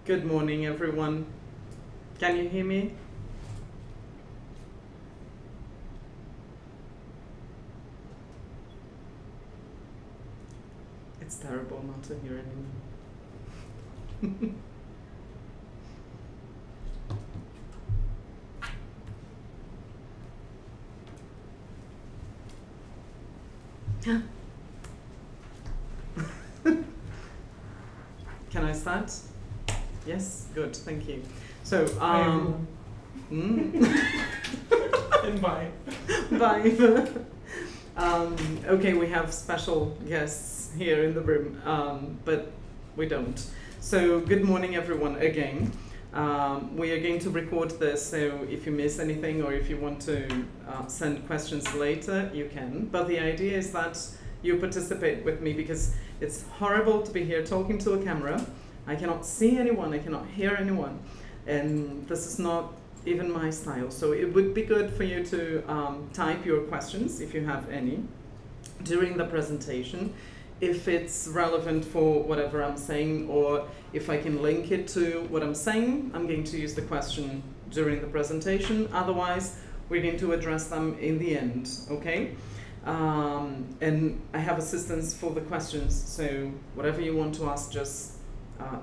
Good morning, everyone. Can you hear me? It's terrible not to hear anyone. Can I start? Yes, good, thank you. So, And bye. Bye. Okay, we have special guests here in the room, but we don't. So, good morning, everyone, again. We are going to record this, so if you miss anything or if you want to send questions later, you can. But the idea is that you participate with me because it's horrible to be here talking to a camera. I cannot see anyone, I cannot hear anyone, and this is not even my style. So it would be good for you to type your questions, if you have any, during the presentation, if it's relevant for whatever I'm saying, or if I can link it to what I'm saying, I'm going to use the question during the presentation. Otherwise, we're going to address them in the end, okay? And I have assistants for the questions, so whatever you want to ask, just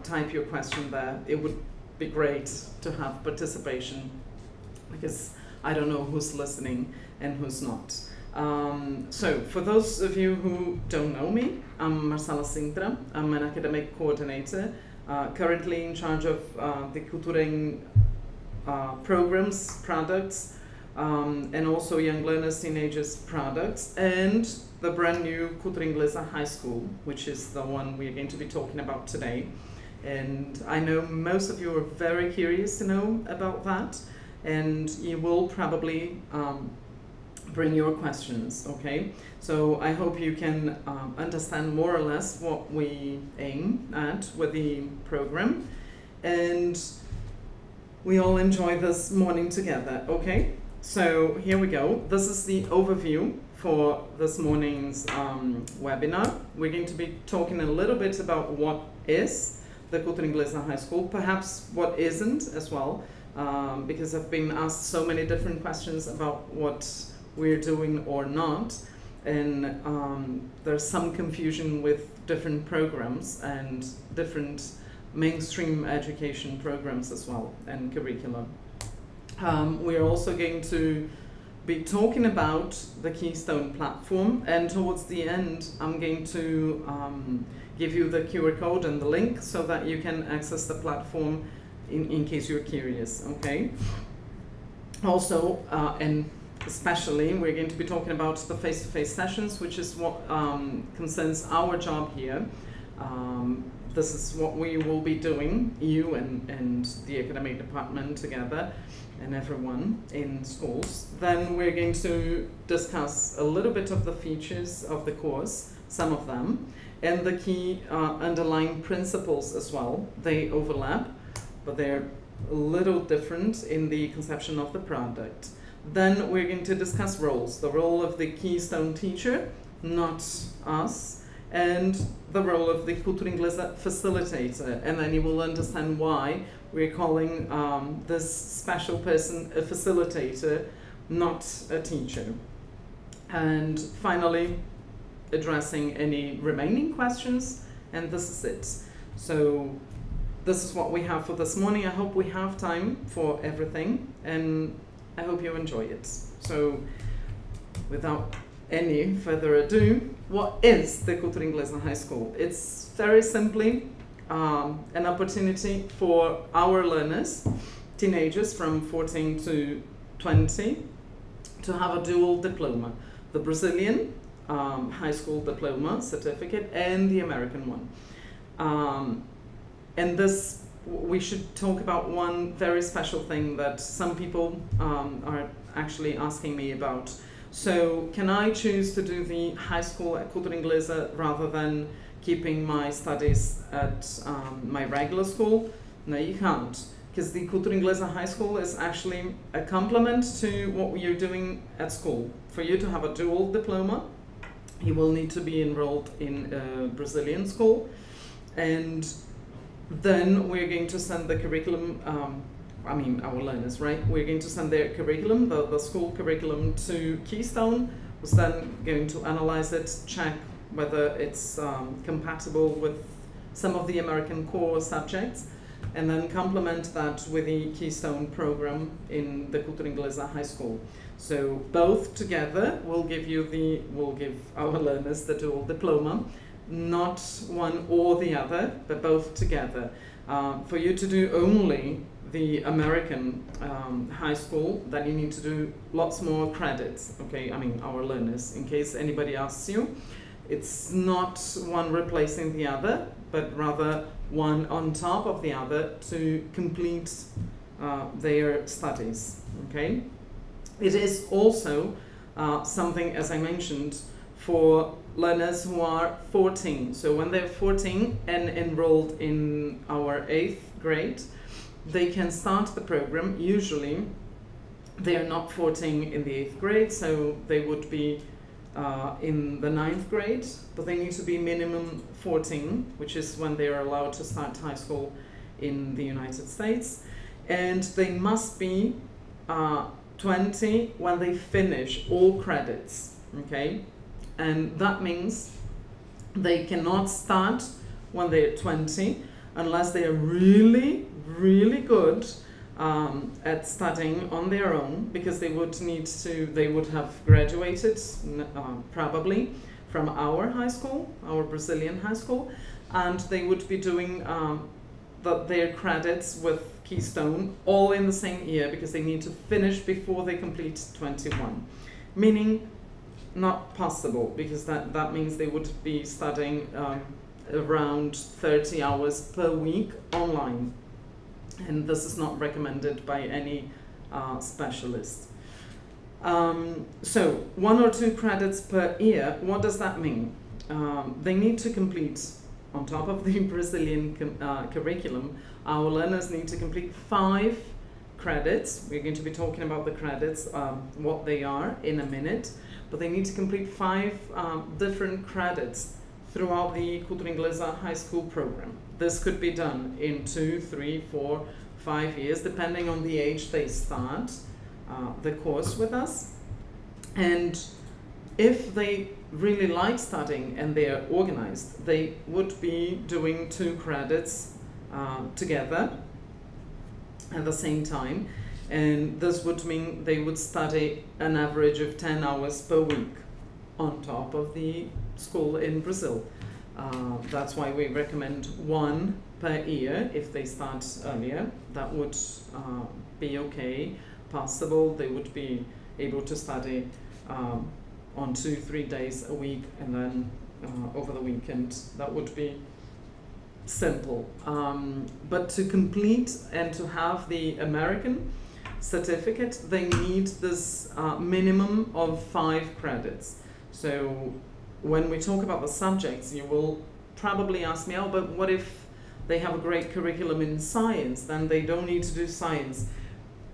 type your question there. It would be great to have participation because I don't know who's listening and who's not. So for those of you who don't know me, I'm Marcela Sintra. I'm an academic coordinator, currently in charge of the Cultura programs, products, and also young learners, teenagers products, and the brand new Cultura Inglesa High School, which is the one we're going to be talking about today. And I know most of you are very curious to know about that, and you will probably bring your questions, okay? So I hope you can understand more or less what we aim at with the program, and we all enjoy this morning together, okay? So here we go. This is the overview for this morning's webinar. We're going to be talking a little bit about what is the Cultura Inglesa High School, perhaps what isn't as well, because I've been asked so many different questions about what we're doing or not, and there's some confusion with different programs and different mainstream education programs as well, and curriculum. We're also going to be talking about the Keystone platform, and towards the end I'm going to give you the QR code and the link so that you can access the platform in case you're curious, okay? Also, and especially, we're going to be talking about the face-to-face sessions, which is what concerns our job here. This is what we will be doing, you and the academic department together, and everyone in schools. Then we're going to discuss a little bit of the features of the course, some of them, and the key underlying principles as well. They overlap, but they're a little different in the conception of the product. Then we're going to discuss roles, the role of the Keystone teacher, not us, and the role of the Cultura Inglesa facilitator. And then you will understand why we're calling this special person a facilitator, not a teacher. And finally, addressing any remaining questions, and this is it. So this is what we have for this morning. I hope we have time for everything, and I hope you enjoy it. So without any further ado, what is the Cultura Inglesa High School? It's very simply an opportunity for our learners, teenagers from 14 to 20, to have a dual diploma, the Brazilian high school diploma certificate and the American one. And this, we should talk about one very special thing that some people are actually asking me about. So can I choose to do the high school at Cultura Inglesa rather than keeping my studies at my regular school? No, you can't, because the Cultura Inglesa High School is actually a complement to what you're doing at school. For you to have a dual diploma, you will need to be enrolled in a Brazilian school, and Then we're going to send the curriculum, our learners, right? We're going to send their curriculum, the school curriculum, to Keystone, who's then going to analyze it, check whether it's compatible with some of the American core subjects, and then complement that with the Keystone program in the Cultura Inglesa High School. So both together will give our learners the dual diploma, not one or the other, but both together. For you to do only the American high school, then you need to do lots more credits, okay? Our learners, in case anybody asks you. It's not one replacing the other, but rather one on top of the other to complete their studies, okay? It is also something, as I mentioned, for learners who are 14. So when they're 14 and enrolled in our 8th grade, they can start the program. Usually they're not 14 in the 8th grade, so they would be in the 9th grade, but they need to be minimum 14, which is when they are allowed to start high school in the United States. And they must be 20 when they finish all credits, okay? And that means they cannot start when they're 20 unless they are really, really good at studying on their own, because they would have graduated probably from our high school, our Brazilian high school, and they would be doing their credits with Keystone all in the same year, because they need to finish before they complete 21, meaning not possible, because that means they would be studying around 30 hours per week online, and this is not recommended by any specialist. So 1 or 2 credits per year, what does that mean? They need to complete, on top of the Brazilian curriculum, our learners need to complete 5 credits. We're going to be talking about the credits, what they are, in a minute, but they need to complete 5 different credits throughout the Cultura Inglesa High School program. This could be done in 2, 3, 4, 5 years, depending on the age they start the course with us. And if they really like studying and they are organized, they would be doing 2 credits together at the same time. And this would mean they would study an average of 10 hours per week on top of the school in Brazil. That's why we recommend 1 per year if they start earlier. That would be okay, possible. They would be able to study on 2-3 days a week, and then over the weekend. That would be simple. But to complete and to have the American certificate, they need this minimum of 5 credits. So when we talk about the subjects, you will probably ask me, oh, but what if they have a great curriculum in science? Then they don't need to do science.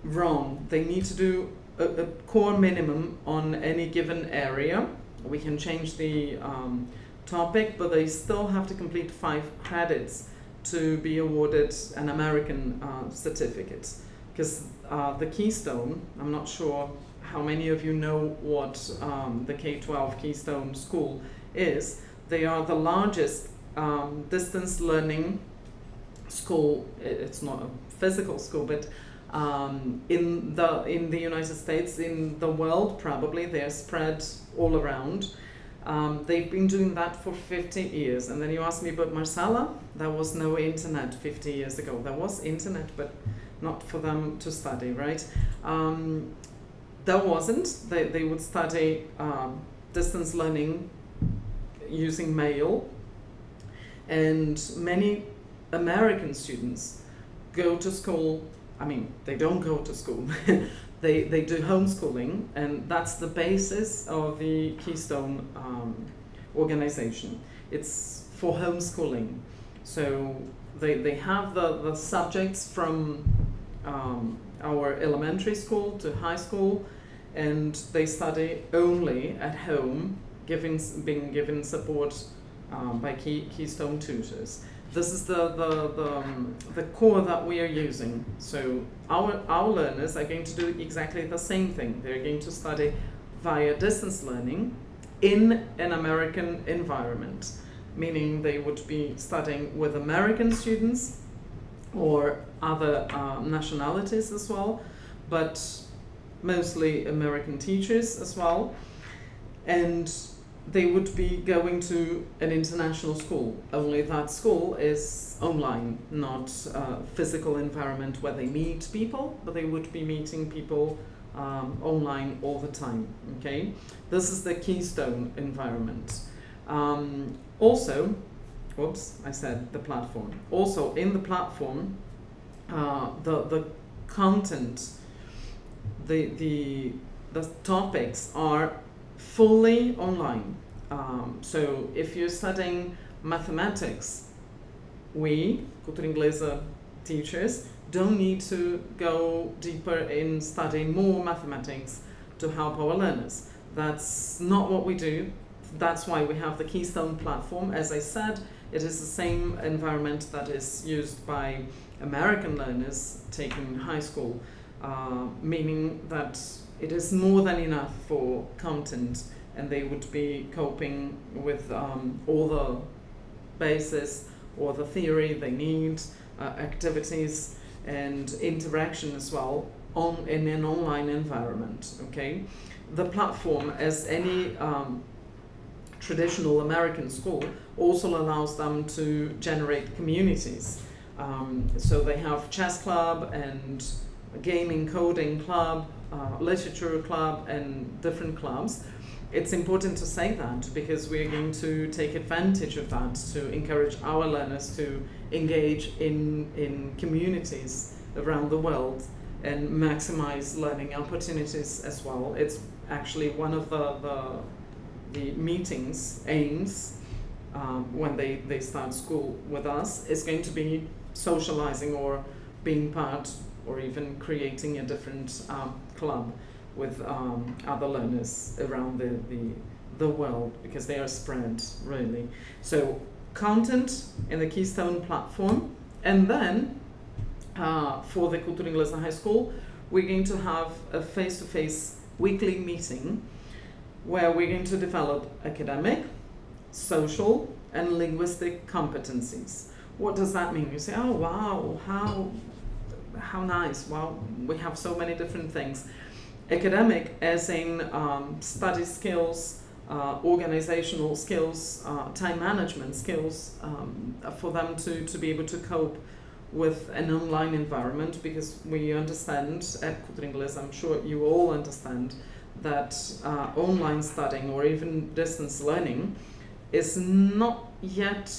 Wrong. They need to do a core minimum on any given area. We can change the topic, but they still have to complete 5 credits to be awarded an American certificate. Because the Keystone, I'm not sure how many of you know what the K-12 Keystone School is. They are the largest distance learning school. It's not a physical school, but in the United States, in the world probably, they're spread all around. They've been doing that for 50 years. And then you ask me, but Marcela, there was no internet 50 years ago. There was internet, but not for them to study, right? There wasn't. They would study distance learning using mail. And many American students go to school. I mean, they don't go to school. They do homeschooling, and that's the basis of the Keystone organization. It's for homeschooling. So they have the subjects from our elementary school to high school, and they study only at home, being given support by Keystone tutors. This is the core that we are using. So our learners are going to do exactly the same thing. They're going to study via distance learning in an American environment, meaning they would be studying with American students or other nationalities as well, but mostly American teachers as well. And they would be going to an international school, only that school is online, not a physical environment where they meet people, but they would be meeting people online all the time, okay? This is the Keystone environment. Also, oops, I said the platform. Also in the platform, the content, the topics are fully online. So if you're studying mathematics, we, Cultura Inglesa teachers, don't need to go deeper in studying more mathematics to help our learners. That's not what we do. That's why we have the Keystone platform. As I said, it is the same environment that is used by American learners taking high school, meaning that it is more than enough for content, and they would be coping with all the basis or the theory they need, activities and interaction as well in an online environment, okay? The platform, as any traditional American school, also allows them to generate communities. So they have chess club and gaming coding club, literature club and different clubs. It's important to say that because we're going to take advantage of that to encourage our learners to engage in communities around the world and maximize learning opportunities as well. It's actually one of the meetings, aims, when they start school with us, is going to be socializing or being part or even creating a different club with other learners around the world, because they are spread really. So content in the Keystone platform, and then for the Cultura Inglesa High School, we're going to have a face-to-face weekly meeting where we're going to develop academic, social, and linguistic competencies. What does that mean? You say, oh wow, how nice, wow, we have so many different things. Academic as in study skills, organizational skills, time management skills, for them to be able to cope with an online environment, because we understand at Cultura Inglesa, I'm sure you all understand, that online studying or even distance learning is not yet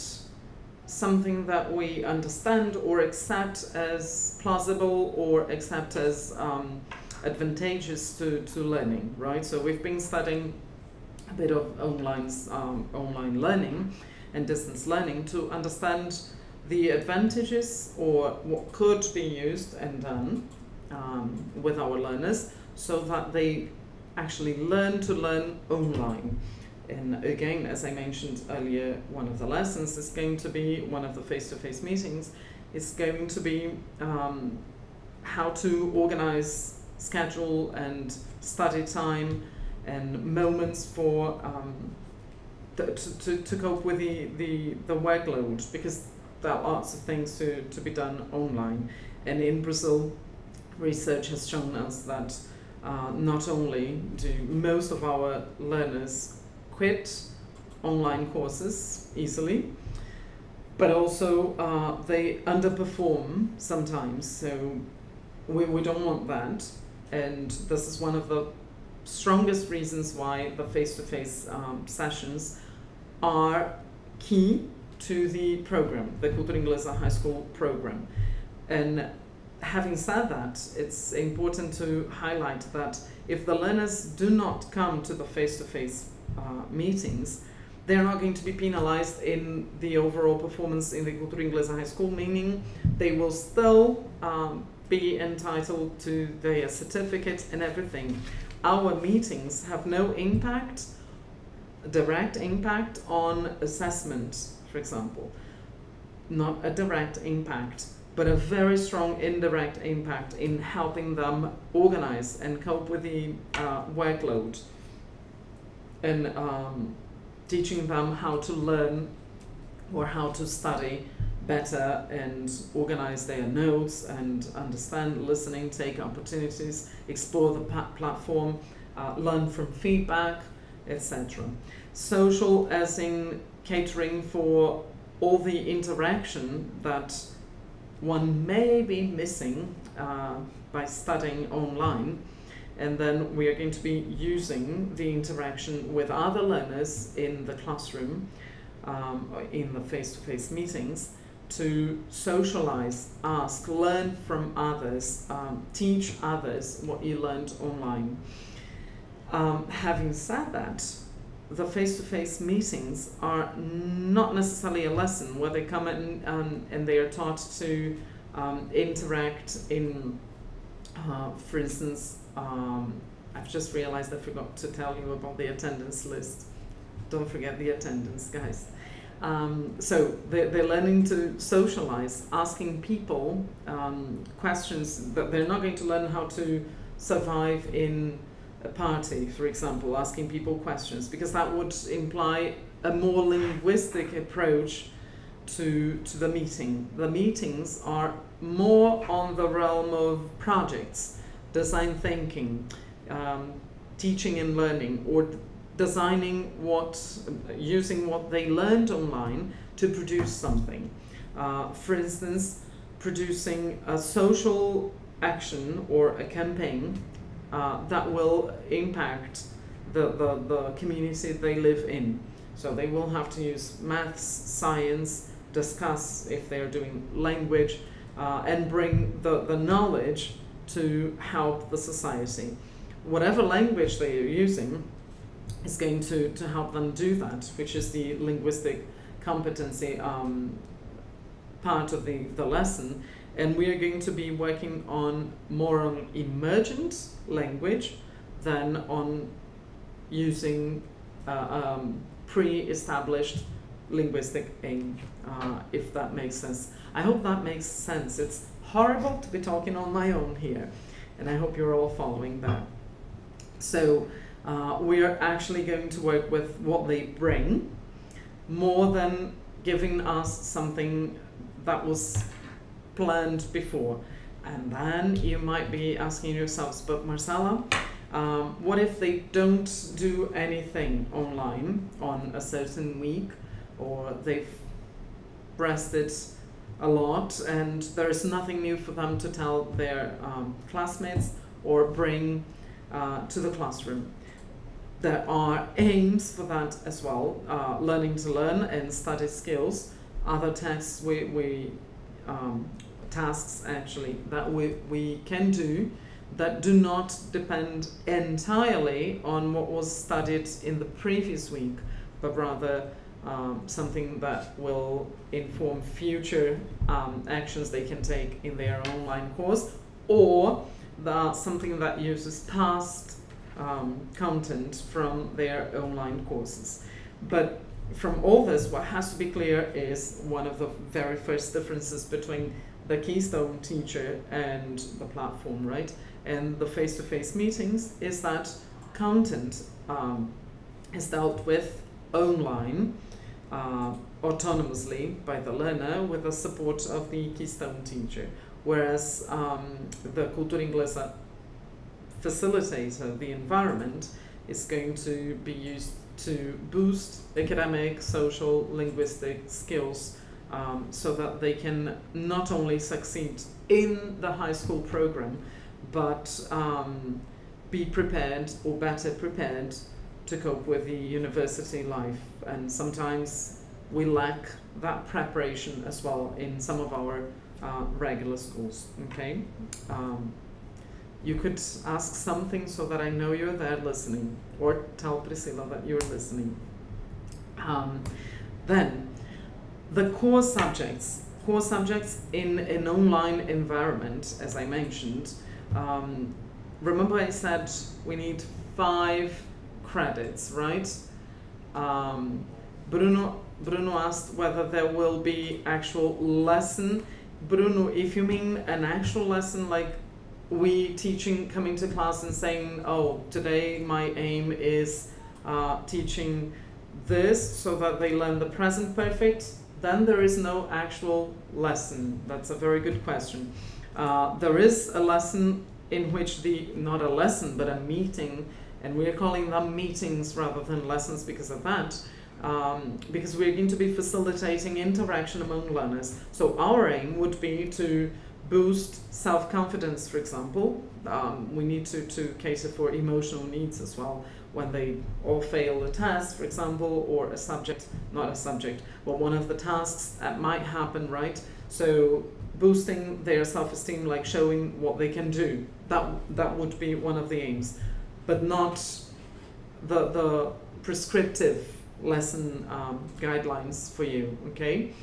something that we understand or accept as plausible or accept as advantageous to learning, right? So we've been studying a bit of online learning and distance learning to understand the advantages or what could be used and done with our learners so that they actually learn to learn online. And again, as I mentioned earlier, one of the lessons is going to be, one of the face-to-face meetings is going to be how to organize schedule and study time and moments for to cope with the workload, because there are lots of things to be done online. And in Brazil, research has shown us that not only do most of our learners quit online courses easily, but also they underperform sometimes. So we don't want that, and this is one of the strongest reasons why the face-to-face sessions are key to the program, the Cultura Inglesa High School program. And having said that, it's important to highlight that if the learners do not come to the face-to-face meetings, they're not going to be penalized in the overall performance in the Cultura Inglesa High School, meaning they will still be entitled to their certificate and everything. Our meetings have no impact direct impact on assessment, for example. Not a direct impact, but a very strong indirect impact in helping them organize and cope with the workload, and teaching them how to learn or how to study better and organize their notes and understand listening, take opportunities, explore the platform, learn from feedback, etc. Social as in catering for all the interaction that one may be missing by studying online, and then we are going to be using the interaction with other learners in the classroom, in the face-to-face meetings, to socialize, ask, learn from others, teach others what you learned online. Having said that, the face-to-face meetings are not necessarily a lesson where they come in and they are taught to interact in, for instance, I've just realized I forgot to tell you about the attendance list. Don't forget the attendance, guys. So they're learning to socialize, asking people questions that they're not going to learn how to survive in a party, for example, asking people questions, because that would imply a more linguistic approach to the meeting. The meetings are more on the realm of projects, design thinking, teaching and learning, or designing using what they learned online to produce something. For instance, producing a social action or a campaign that will impact the community they live in. So they will have to use maths, science, discuss if they're doing language, and bring the knowledge to help the society. Whatever language they are using is going to help them do that, which is the linguistic competency part of the lesson. And we are going to be working on more on emergent language than on using pre-established linguistic aim, if that makes sense. I hope that makes sense. It's horrible to be talking on my own here, and I hope you're all following that. So we are actually going to work with what they bring, more than giving us something that was planned before. And then you might be asking yourselves, but Marcela, what if they don't do anything online on a certain week, or they've breasted a lot and there's nothing new for them to tell their classmates or bring to the classroom? There are aims for that as well, learning to learn and study skills, other tasks tasks actually that we can do that do not depend entirely on what was studied in the previous week, but rather something that will inform future actions they can take in their online course, or something that uses past content from their online courses. But from all this, what has to be clear is one of the very first differences between the Keystone teacher and the platform, right? And the face-to-face meetings is that content is dealt with online autonomously by the learner with the support of the Keystone teacher, whereas the Cultura Inglesa facilitator, the environment, is going to be used to boost academic, social, linguistic skills, so that they can not only succeed in the high school program, but be prepared or better prepared to cope with the university life. And sometimes we lack that preparation as well in some of our regular schools, okay? You could ask something so that I know you're there listening, or tell Priscilla that you're listening. Then, the core subjects in an online environment, as I mentioned. Remember I said we need 5 credits, right? Bruno asked whether there will be actual lesson. Bruno, if you mean an actual lesson, like we teaching, coming to class and saying, oh, today my aim is teaching this so that they learn the present perfect, then there is no actual lesson. That's a very good question. There is a lesson in which not a lesson, but a meeting, and we are calling them meetings rather than lessons because of that. Because we're going to be facilitating interaction among learners. So our aim would be to boost self-confidence, for example. We need to cater for emotional needs as well when they all fail a test, for example, or a subject, not a subject, but one of the tasks that might happen, right? So boosting their self-esteem, like showing what they can do, that would be one of the aims, but not the prescriptive lesson guidelines for you, okay?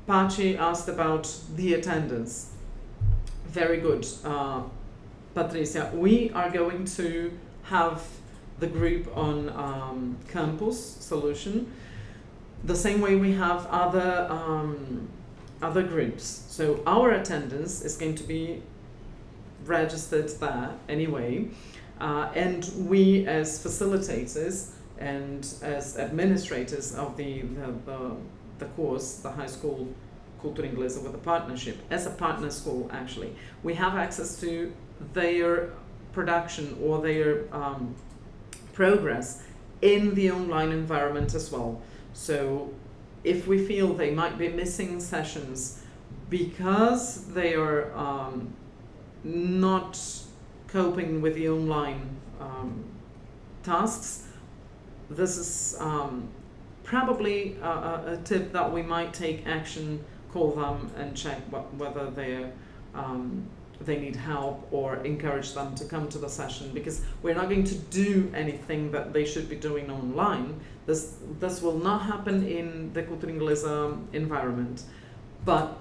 Pachi asked about the attendance. Very good, Patricia. We are going to have the group on campus solution the same way we have other groups. So our attendance is going to be registered there anyway, and we as facilitators and as administrators of the course, the high school Cultura Inglesa with a partnership, as a partner school actually, we have access to their production or their progress in the online environment as well. So if we feel they might be missing sessions because they are not coping with the online tasks, this is probably a tip that we might take action, call them and check whether they need help, or encourage them to come to the session, because we're not going to do anything that they should be doing online. This will not happen in the Cultura Inglesa environment, but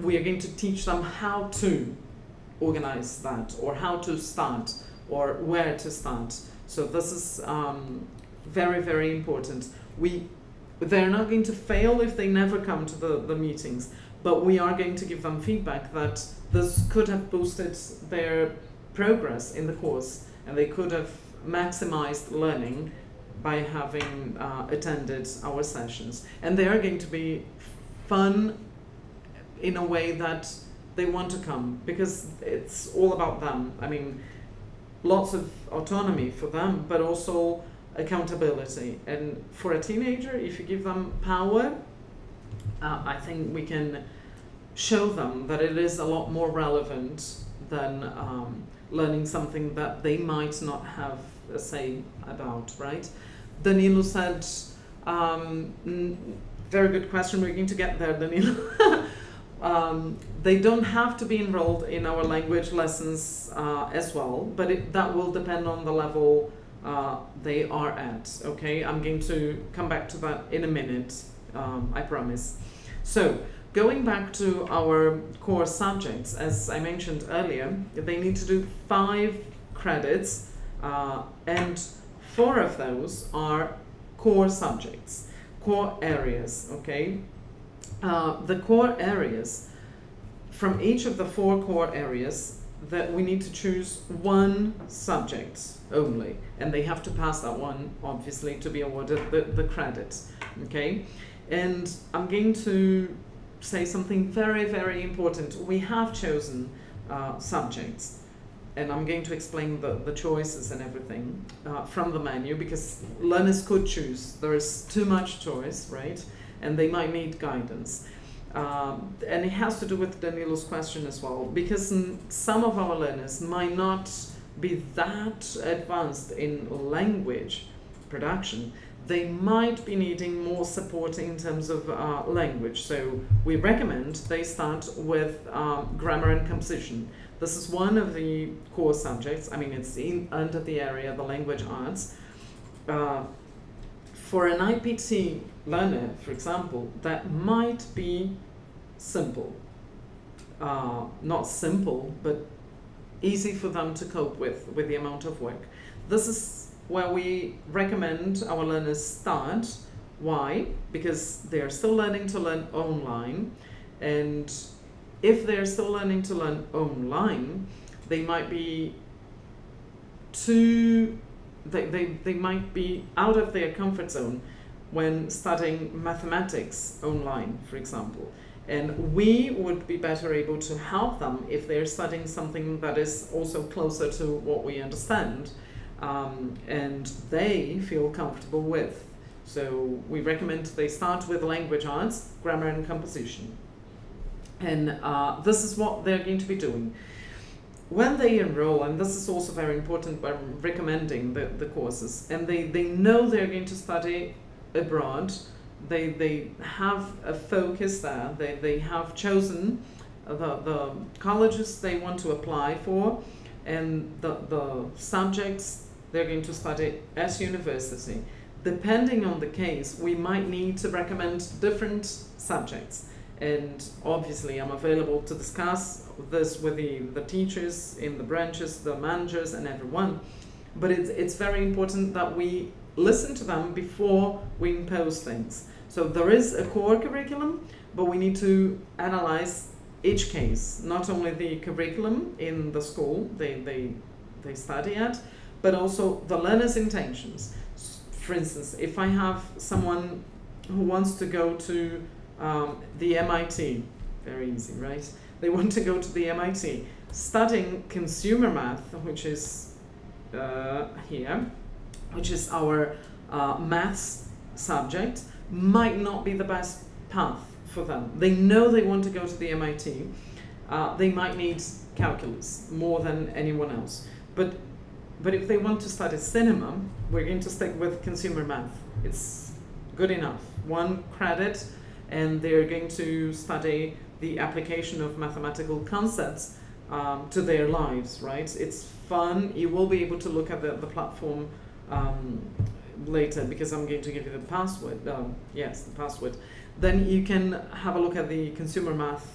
we are going to teach them how to organize that, or how to start, or where to start. So this is very, very important. They're not going to fail if they never come to the meetings, but we are going to give them feedback that this could have boosted their progress in the course, and they could have maximized learning by having attended our sessions. And they are going to be fun in a way that they want to come, because it's all about them. I mean, lots of autonomy for them, but also accountability. And for a teenager, if you give them power, I think we can show them that it is a lot more relevant than learning something that they might not have a say about, right? Danilo said, very good question, we're going to get there, Danilo. They don't have to be enrolled in our language lessons as well, but that will depend on the level they are at, okay? I'm going to come back to that in a minute, I promise. So, going back to our core subjects, as I mentioned earlier, they need to do 5 credits, and 4 of those are core subjects, core areas, okay? The core areas, from each of the 4 core areas, that we need to choose 1 subject only, and they have to pass that one, obviously, to be awarded the credit, okay? And I'm going to say something very, very important. We have chosen subjects, and I'm going to explain the choices and everything from the menu, because learners could choose. There is too much choice, right? And they might need guidance. And it has to do with Danilo's question as well, because some of our learners might not be that advanced in language production. They might be needing more support in terms of language. So we recommend they start with grammar and composition. This is one of the core subjects. I mean, it's under the area, the language arts. For an IPT learner, for example, that might be simple. Not simple, but easy for them to cope with the amount of work. This is where we recommend our learners start. Why? Because they're still learning to learn online, and if they're still learning to learn online, they might be they might be out of their comfort zone when studying mathematics online, for example. And we would be better able to help them if they're studying something that is also closer to what we understand, and they feel comfortable with. So we recommend they start with language arts, grammar and composition. And this is what they're going to be doing. When they enroll, and this is also very important by recommending the courses, and they know they're going to study abroad, they have a focus there, they have chosen the colleges they want to apply for, and the subjects they're going to study at university. Depending on the case, we might need to recommend different subjects. And obviously I'm available to discuss this with the teachers in the branches, the managers and everyone. But it's very important that we listen to them before we impose things. So there is a core curriculum, but we need to analyze each case, not only the curriculum in the school they study at, but also the learner's intentions. For instance, if I have someone who wants to go to the MIT, very easy, right? They want to go to the MIT. Studying consumer math, which is here, which is our maths subject, might not be the best path for them. They know they want to go to the MIT. They might need calculus more than anyone else. But if they want to study cinema, we're going to stick with consumer math. It's good enough. 1 credit, and they're going to study the application of mathematical concepts to their lives, right? It's fun. You will be able to look at the platform later, because I'm going to give you the password. Yes, the password. Then you can have a look at the consumer math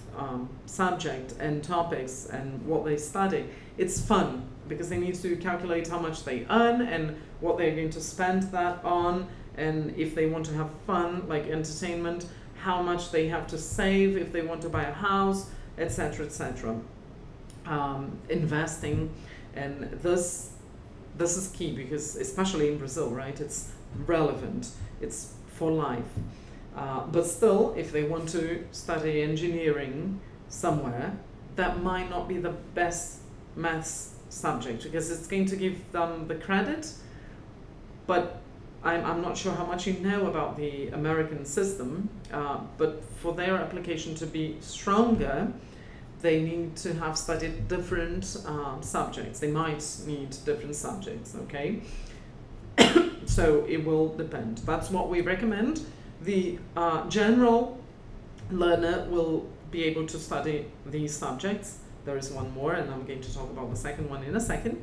subject and topics and what they study. It's fun, because they need to calculate how much they earn and what they're going to spend that on, and if they want to have fun, like entertainment, how much they have to save if they want to buy a house, etc., etc. Investing, and this is key, because especially in Brazil, right, it's relevant, it's for life. But still, if they want to study engineering somewhere, that might not be the best maths subject, because it's going to give them the credit, but I'm not sure how much you know about the American system, but for their application to be stronger, they need to have studied different subjects. They might need different subjects, okay? So it will depend. That's what we recommend. The general learner will be able to study these subjects. There is one more, and I'm going to talk about the second one in a second.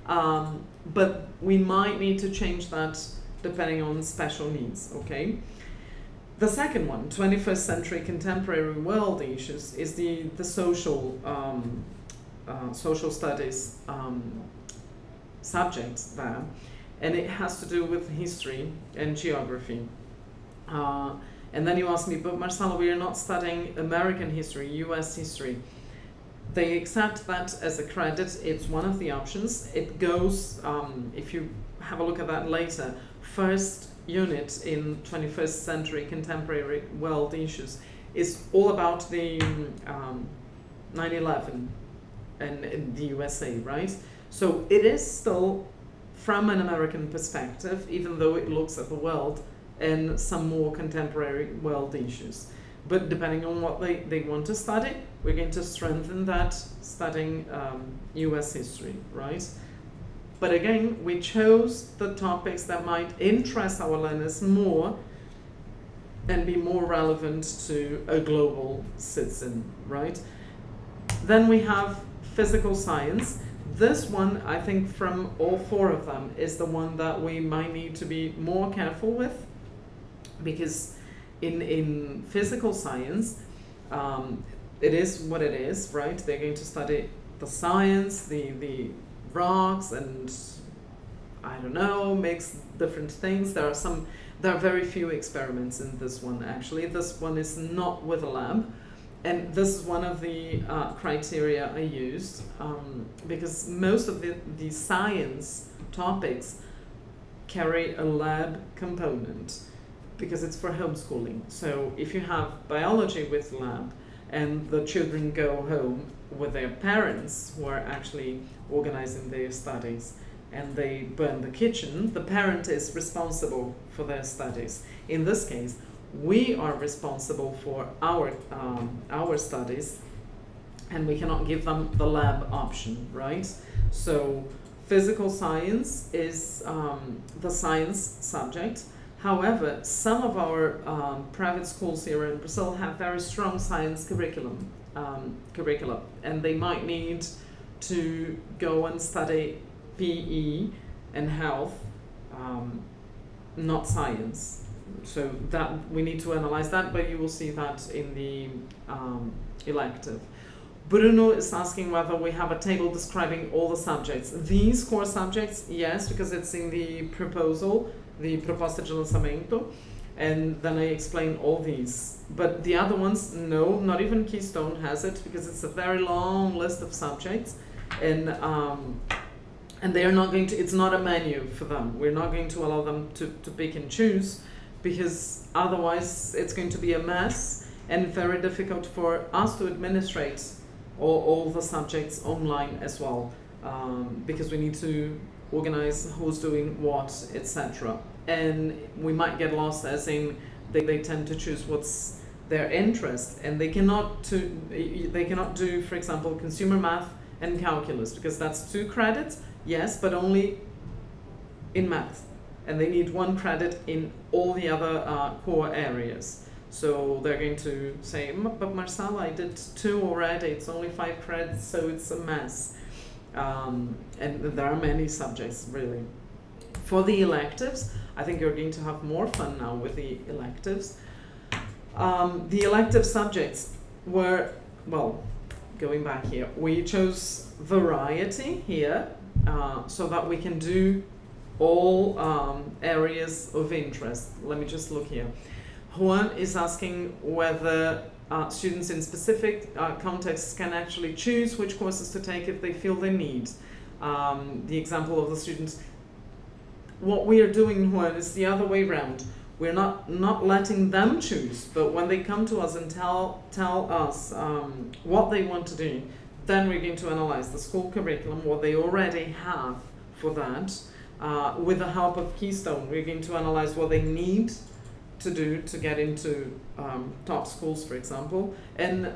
But we might need to change that depending on special needs, okay? The second one, 21st century contemporary world issues, is the social studies subject there, and it has to do with history and geography. And then you ask me, but Marcelo, we are not studying American history, US history. They accept that as a credit. It's one of the options. It goes, if you have a look at that later, first unit in 21st century contemporary world issues is all about the 9/11 and the USA, right? So it is still from an American perspective, even though it looks at the world and some more contemporary world issues. But depending on what they want to study, we're going to strengthen that studying US history, right? But again, we chose the topics that might interest our learners more and be more relevant to a global citizen, right? Then we have physical science. This one, I think from all 4 of them, is the one that we might need to be more careful with, because in physical science, it is what it is, right? They're going to study the science, the rocks and I don't know, makes different things. There are very few experiments in this one actually. This one is not with a lab. And this is one of the criteria I used because most of the science topics carry a lab component because it's for homeschooling. So if you have biology with lab and the children go home with their parents who are actually organizing their studies and they burn the kitchen, the parent is responsible for their studies. In this case, we are responsible for our studies, and we cannot give them the lab option, right? So physical science is the science subject. However, some of our private schools here in Brazil have very strong science curricula, and they might need to go and study PE and health, not science. So that we need to analyze that, but you will see that in the elective. Bruno is asking whether we have a table describing all the subjects. These core subjects, yes, because it's in the proposal, the proposta de lançamento, and then I explain all these. But the other ones, no, not even Keystone has it, because it's a very long list of subjects, and they are not going to, it's not a menu for them. We're not going to allow them to pick and choose, because otherwise it's going to be a mess and very difficult for us to administrate all the subjects online as well, because we need to organize who's doing what, etc. And we might get lost, as in they tend to choose what's their interest, and they cannot do, for example, consumer math and calculus, because that's 2 credits, yes, but only in math. And they need 1 credit in all the other core areas. So they're going to say, but Marcela, I did 2 already, it's only 5 credits, so it's a mess. And there are many subjects, really. For the electives, I think you're going to have more fun now with the electives. The elective subjects were, well, going back here, we chose variety here, so that we can do all areas of interest. Let me just look here. Juan is asking whether students in specific contexts can actually choose which courses to take if they feel they need. The example of the students, what we are doing, Juan, is the other way around. We're not letting them choose, but when they come to us and tell us what they want to do, then we're going to analyze the school curriculum, what they already have for that. With the help of Keystone, we're going to analyze what they need to do to get into top schools, for example. And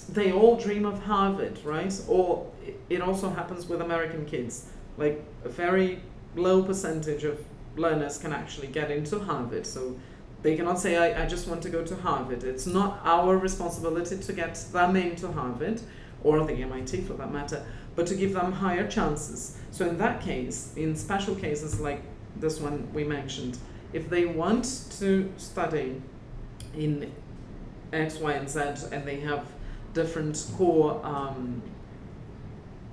they all dream of Harvard, right? Or it also happens with American kids. Like a very low percentage of learners can actually get into Harvard. So they cannot say, I just want to go to Harvard. It's not our responsibility to get them into Harvard, or the MIT for that matter, but to give them higher chances. So in that case, in special cases like this one we mentioned, if they want to study in X, Y, and Z, and they have different core,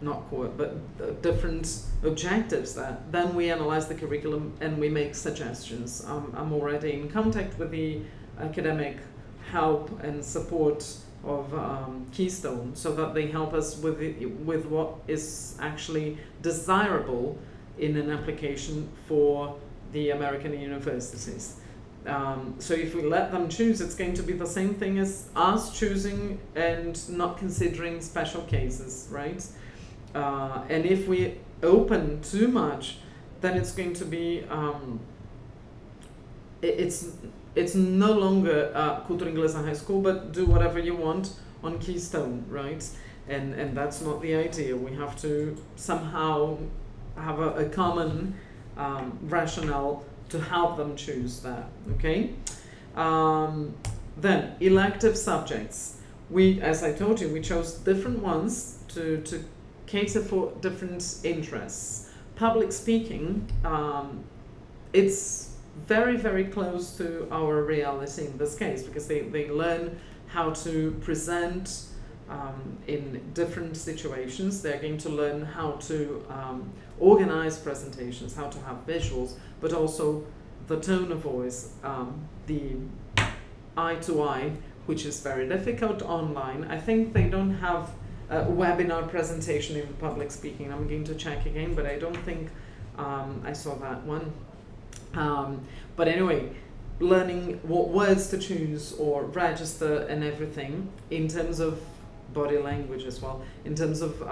not core, but different objectives there, then we analyze the curriculum and we make suggestions. I'm already in contact with the academic help and support of Keystone, so that they help us with what is actually desirable in an application for the American universities. So if we let them choose, it's going to be the same thing as us choosing and not considering special cases, right? And if we open too much, then it's going to be, it's no longer Cultura Inglesa High School, but do whatever you want on Keystone, right? And that's not the idea. We have to somehow have a common rationale to help them choose that, okay? Then, elective subjects. As I told you, we chose different ones to cater for different interests. Public speaking, it's very, very close to our reality in this case, because they learn how to present in different situations. They're going to learn how to organize presentations, how to have visuals, but also the tone of voice, the eye to eye, which is very difficult online. I think they don't have a webinar presentation in public speaking. I'm going to check again, but I don't think I saw that one. But anyway, learning what words to choose or register and everything in terms of body language as well, in terms of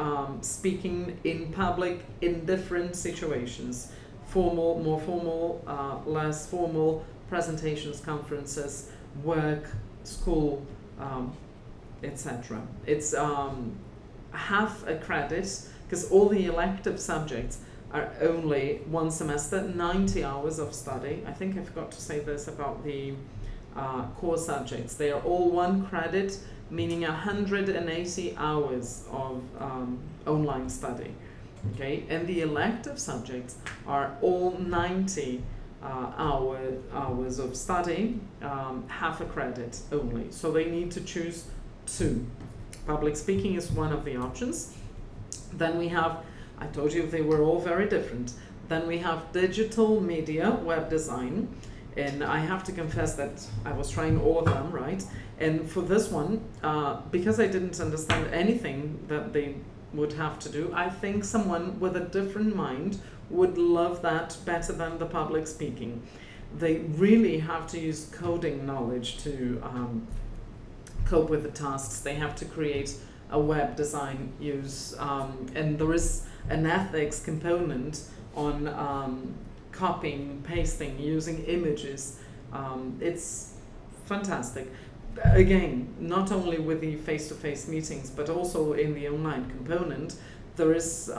speaking in public in different situations, formal, more formal, less formal, presentations, conferences, work, school, etc. It's half a credit, because all the elective subjects are only one semester, 90 hours of study. I think I forgot to say this about the core subjects. They are all 1 credit, meaning 180 hours of online study. Okay, and the elective subjects are all 90 hours of study, half a credit only. So they need to choose 2. Public speaking is one of the options. Then we have, I told you they were all very different. Then we have digital media, web design, and I have to confess that I was trying all of them, right? And for this one, because I didn't understand anything that they would have to do, I think someone with a different mind would love that better than the public speaking. They really have to use coding knowledge to cope with the tasks. They have to create a web design use, and there is an ethics component on copying, pasting, using images. It's fantastic. Again, not only with the face-to-face meetings, but also in the online component, there is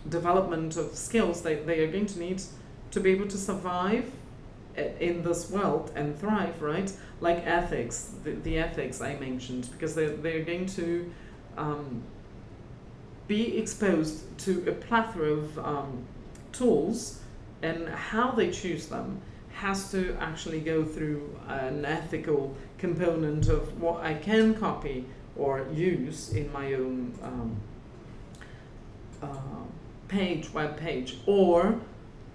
development of skills that they are going to need to be able to survive in this world and thrive, right? Like ethics, the ethics I mentioned, because they're going to be exposed to a plethora of tools, and how they choose them has to actually go through an ethical component of what I can copy or use in my own web page, or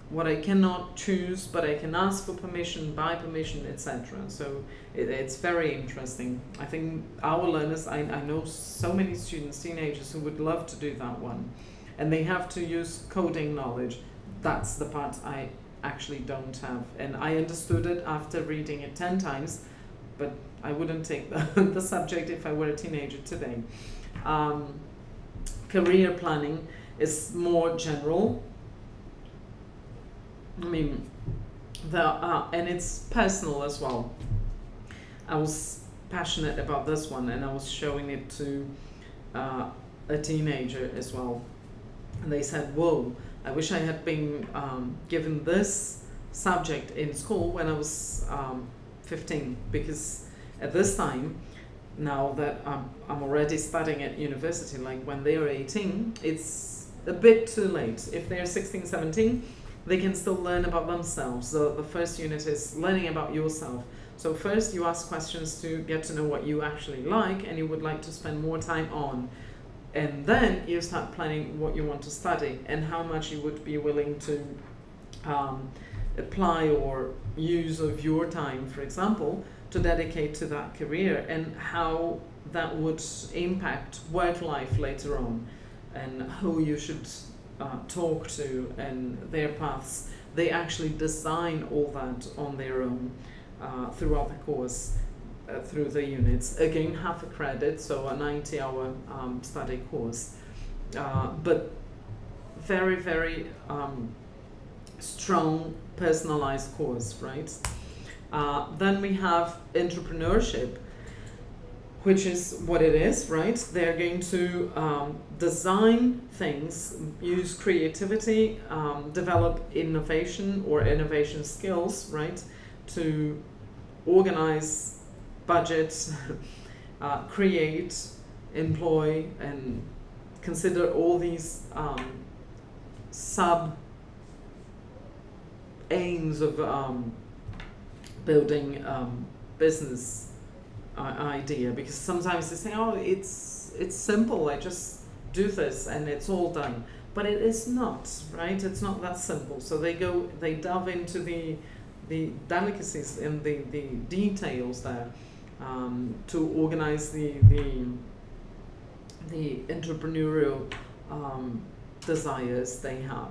what I cannot choose, but I can ask for permission, buy permission, etc. So it's very interesting. I think our learners, I know so many students, teenagers, who would love to do that one. And they have to use coding knowledge. That's the part I actually don't have. And I understood it after reading it 10 times, but I wouldn't take the subject if I were a teenager today. Career planning is more general. I mean, and it's personal as well. I was passionate about this one, and I was showing it to a teenager as well. And they said, whoa, I wish I had been given this subject in school when I was 15, because at this time, now that I'm already studying at university, like when they are 18, it's a bit too late. If they're 16, 17, they can still learn about themselves. The first unit is learning about yourself. So first you ask questions to get to know what you actually like and you would like to spend more time on. And then you start planning what you want to study and how much you would be willing to apply or use of your time, for example, to dedicate to that career, and how that would impact work life later on, and who you should talk to and their paths. They actually design all that on their own throughout the course, through the units. Again, half a credit, so a 90-hour study course, but very, very strong personalized course, right? Then we have entrepreneurship, which is what it is, right? They're going to design things, use creativity, develop innovation or innovation skills, right? To organize, budget, create, employ, and consider all these sub aims of building business idea, because sometimes they say, oh, it's simple, I just do this and it's all done. But it is not, right? It's not that simple. So they delve into the delicacies and the details there, to organize the entrepreneurial desires they have.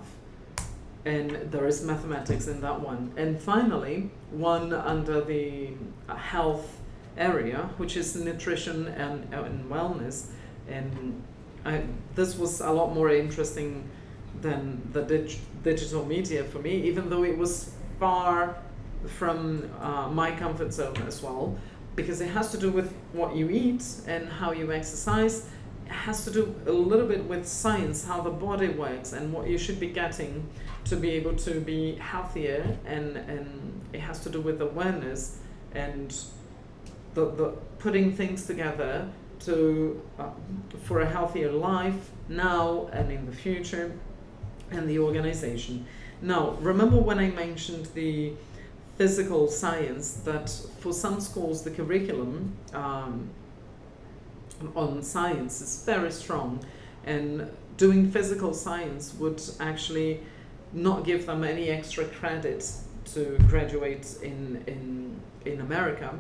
And there is mathematics in that one. And finally, one under the health area, which is nutrition and wellness. And this was a lot more interesting than the digital media for me, even though it was far from my comfort zone as well, because it has to do with what you eat and how you exercise. It has to do a little bit with science, how the body works and what you should be getting to be able to be healthier, and it has to do with awareness and the putting things together to for a healthier life now and in the future, and the organization. Now, remember when I mentioned the physical science, that for some schools the curriculum on science is very strong, and doing physical science would actually not give them any extra credit to graduate in America.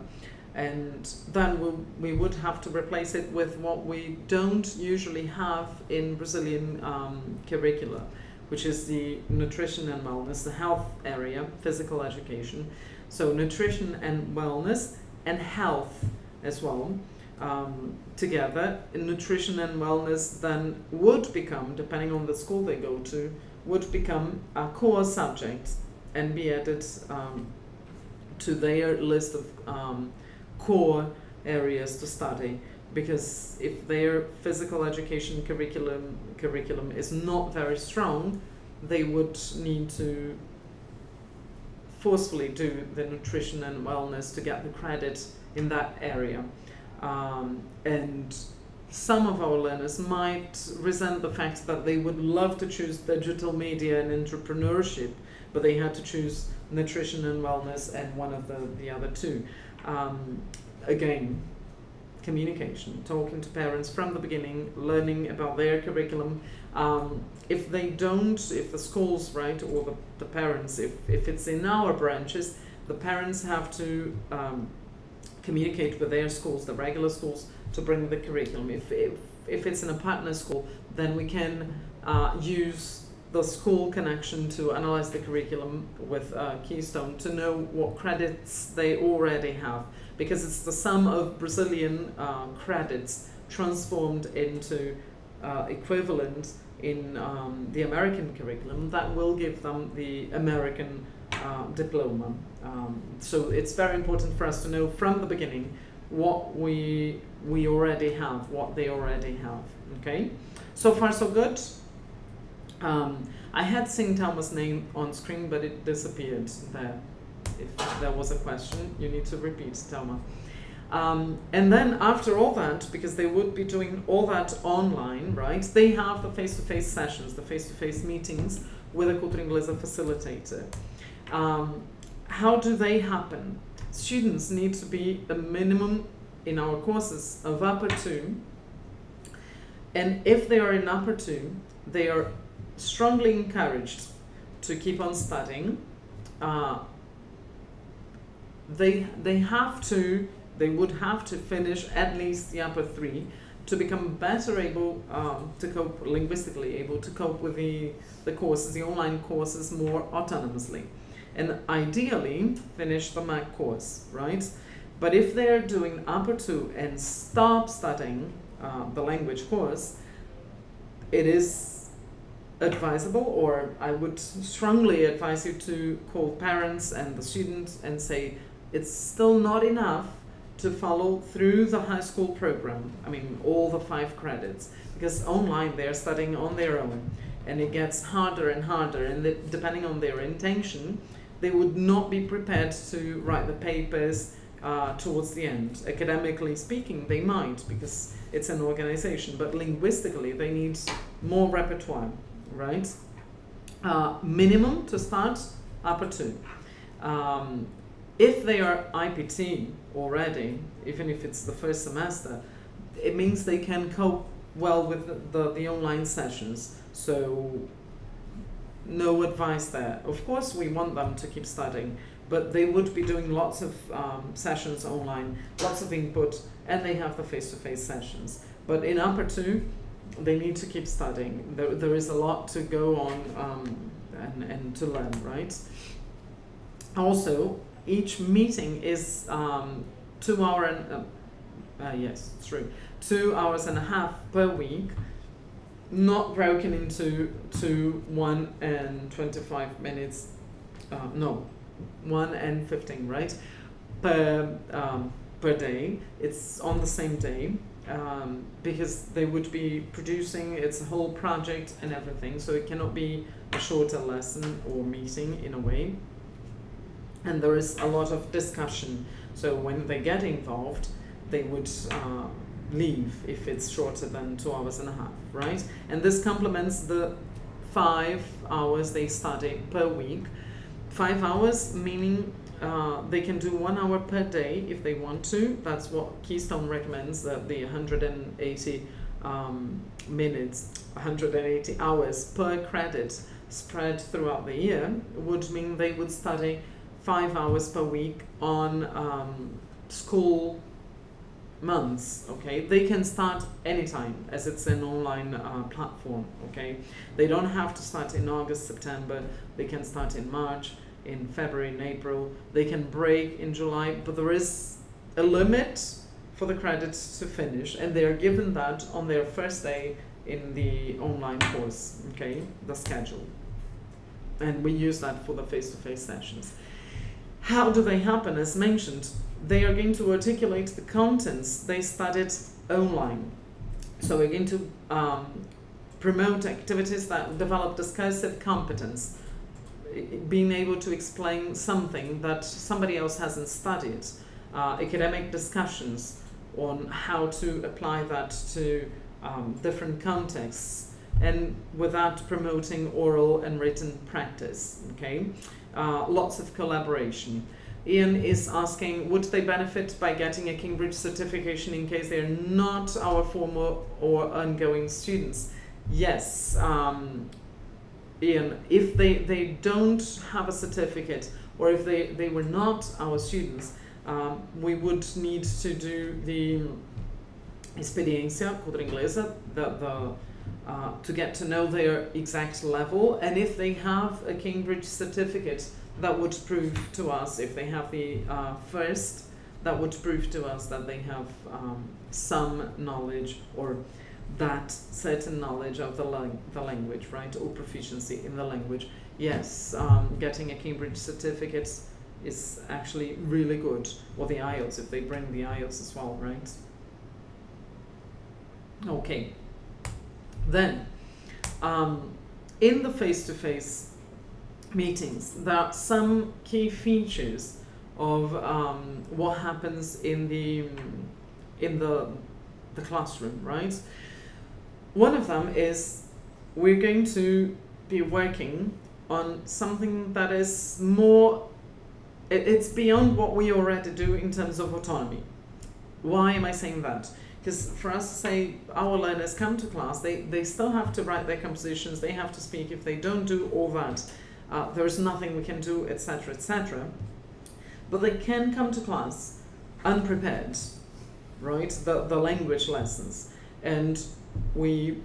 And then we would have to replace it with what we don't usually have in Brazilian curricula, which is the nutrition and wellness, the health area, physical education. So nutrition and wellness and health as well together. Nutrition and wellness then would become, depending on the school they go to, would become a core subject and be added to their list of core areas to study, because if their physical education curriculum is not very strong, they would need to forcefully do the nutrition and wellness to get the credit in that area. And some of our learners might resent the fact that they would love to choose digital media and entrepreneurship, but they had to choose nutrition and wellness and one of the other two. Again, communication, talking to parents from the beginning, learning about their curriculum. If the schools, right, or the parents, if it's in our branches, the parents have to communicate with their schools, the regular schools, to bring the curriculum. If it's in a partner school, then we can use the school connection to analyze the curriculum with Keystone to know what credits they already have, because it's the sum of Brazilian credits transformed into equivalent in the American curriculum that will give them the American diploma. So it's very important for us to know from the beginning what we already have, what they already have. Okay, so far so good. I had seen Thelma's name on screen, but it disappeared there. If there was a question, you need to repeat, Thelma. And then after all that, because they would be doing all that online, right, they have the face-to-face sessions, the face-to-face meetings with a Cultura Inglesa facilitator. How do they happen? Students need to be a minimum in our courses of upper 2, and if they are in upper 2, they are strongly encouraged to keep on studying. They would have to finish at least the upper 3 to become better able to cope linguistically, able to cope with the courses, the online courses, more autonomously, and ideally finish the MAC course, right? But if they're doing upper 2 and stop studying the language course, it is advisable, or I would strongly advise you to call parents and the students and say it's still not enough to follow through the high school program. I mean, all the 5 credits, because online they're studying on their own, and it gets harder and harder, and depending on their intention, they would not be prepared to write the papers towards the end. Academically speaking, they might, because it's an organization, but linguistically they need more repertoire, right? Minimum to start, upper 2. If they are IPT already, even if it's the first semester, it means they can cope well with the online sessions. So no advice there. Of course, we want them to keep studying, but they would be doing lots of sessions online, lots of input, and they have the face-to-face sessions. But in upper two, they need to keep studying. There is a lot to go on and to learn, right? Also, each meeting is 2 hours and yes, it's true, 2 hours and a half per week, not broken into 1 and 25 minutes. No, 1 and 15, right? Per day. It's on the same day. Because they would be producing its whole project and everything, so it cannot be a shorter lesson or meeting in a way. And there is a lot of discussion, so when they get involved, they would leave if it's shorter than 2 hours and a half, right? And this complements the 5 hours they study per week. 5 hours meaning they can do 1 hour per day if they want to. That's what Keystone recommends, that the 180 minutes, 180 hours per credit spread throughout the year would mean they would study 5 hours per week on school months, okay? They can start anytime as it's an online platform, okay? They don't have to start in August, September. They can start in March, in February, in April. They can break in July, but there is a limit for the credits to finish, and they are given that on their first day in the online course, okay, the schedule. And we use that for the face-to-face sessions. How do they happen? As mentioned, they are going to articulate the contents they studied online. So we're going to promote activities that develop discursive competence, being able to explain something that somebody else hasn't studied, academic discussions on how to apply that to different contexts, and with that promoting oral and written practice, okay? Lots of collaboration. Ian is asking, would they benefit by getting a Cambridge certification in case they're not our former or ongoing students? Yes. Ian, if they don't have a certificate, or if they were not our students, we would need to do the experiência, Cultura Inglesa, to get to know their exact level. And if they have a Cambridge certificate, that would prove to us, if they have the first, that would prove to us that they have some knowledge, or that certain knowledge of the language, right, or proficiency in the language. Yes, getting a Cambridge certificate is actually really good, or the IELTS, if they bring the IELTS as well, right? Okay, then in the face-to-face meetings, there are some key features of what happens in the classroom, right? One of them is we're going to be working on something that is more, it's beyond what we already do in terms of autonomy. Why am I saying that? Because for us to say our learners come to class, they still have to write their compositions, they have to speak. If they don't do all that, there's nothing we can do, etc., etc. But they can come to class unprepared, right? The language lessons. And we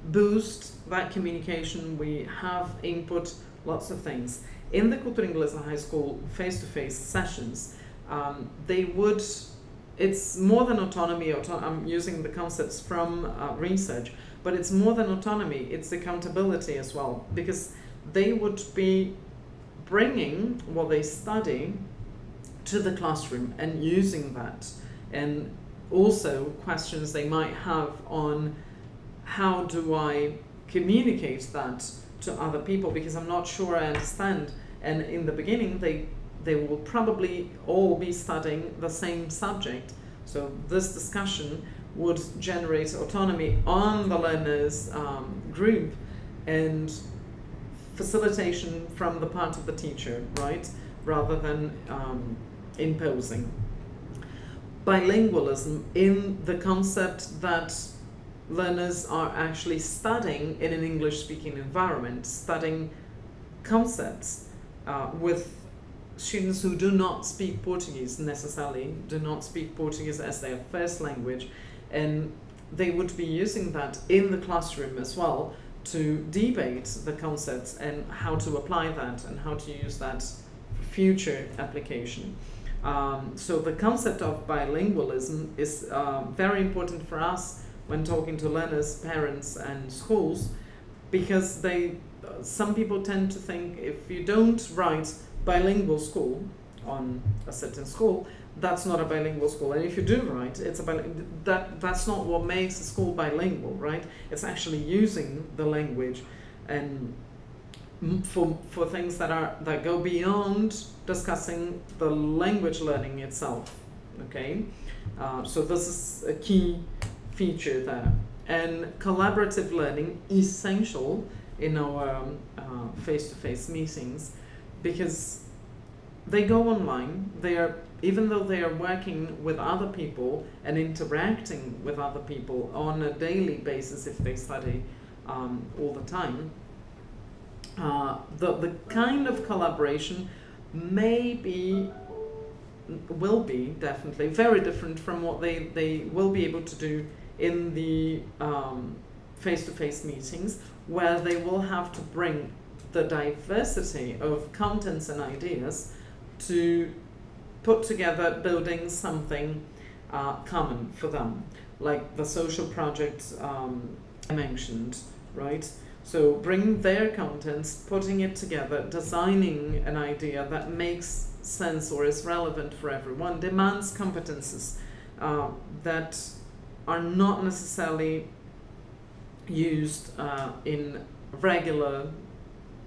boost that communication, we have input, lots of things. In the Cultura Inglesa High School face-to-face sessions, they would, it's more than autonomy. I'm using the concepts from research, but it's more than autonomy, it's accountability as well, because they would be bringing what they study to the classroom and using that, and also questions they might have on how do I communicate that to other people, because I'm not sure I understand. And in the beginning they will probably all be studying the same subject, so this discussion would generate autonomy on the learners group and facilitation from the part of the teacher, right? rather than imposing. Bilingualism in the concept that learners are actually studying in an English-speaking environment, studying concepts with students who do not speak Portuguese necessarily, do not speak Portuguese as their first language, and they would be using that in the classroom as well to debate the concepts and how to apply that and how to use that for future application. So the concept of bilingualism is very important for us when talking to learners, parents and schools, because some people tend to think if you don't write bilingual school on a certain school, that's not a bilingual school, and if you do write, it's a that's not what makes a school bilingual, right? It's actually using the language and for things that go beyond discussing the language learning itself. Okay, so this is a key feature there, and collaborative learning essential in our face-to-face meetings, because they go online. Even though they are working with other people and interacting with other people on a daily basis, if they study all the time, the kind of collaboration will be definitely very different from what they will be able to do in the face-to-face meetings, where they will have to bring the diversity of contents and ideas to put together, building something common for them, like the social project I mentioned, right? So bringing their contents, putting it together, designing an idea that makes sense or is relevant for everyone, demands competences that are not necessarily used in regular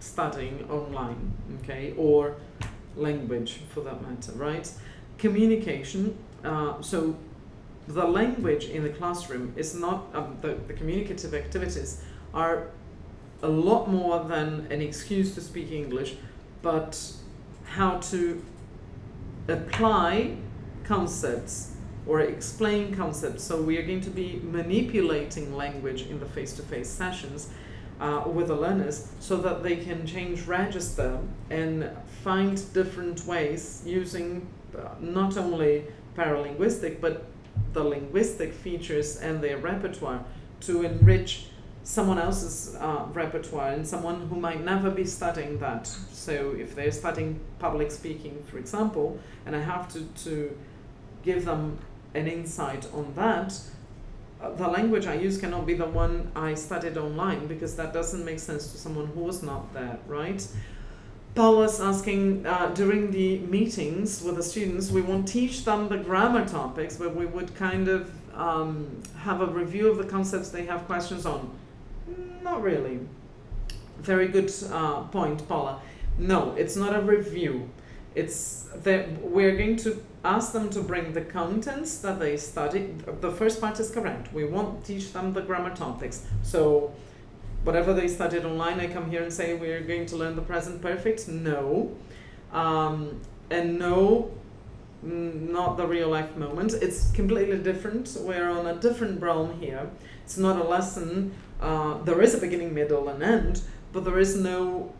studying online, okay, or language for that matter, right? Communication, so the language in the classroom is not, the communicative activities are a lot more than an excuse to speak English, but how to apply concepts or explain concepts. So we are going to be manipulating language in the face-to-face sessions with the learners, so that they can change register and find different ways using not only paralinguistic but the linguistic features and their repertoire to enrich someone else's repertoire, and someone who might never be studying that. So if they're studying public speaking, for example, and I have to give them an insight on that, the language I use cannot be the one I studied online, because that doesn't make sense to someone who was not there, right? Paul was asking, during the meetings with the students, we won't teach them the grammar topics, but we would kind of have a review of the concepts they have questions on. Not really. Very good point, Paula. No, it's not a review. It's that we're going to ask them to bring the contents that they study. The first part is correct. We won't teach them the grammar topics. So whatever they studied online, I come here and say we're going to learn the present perfect. No. And no, not the real life moment. It's completely different. We're on a different realm here. It's not a lesson. There is a beginning, middle, and end, but there is no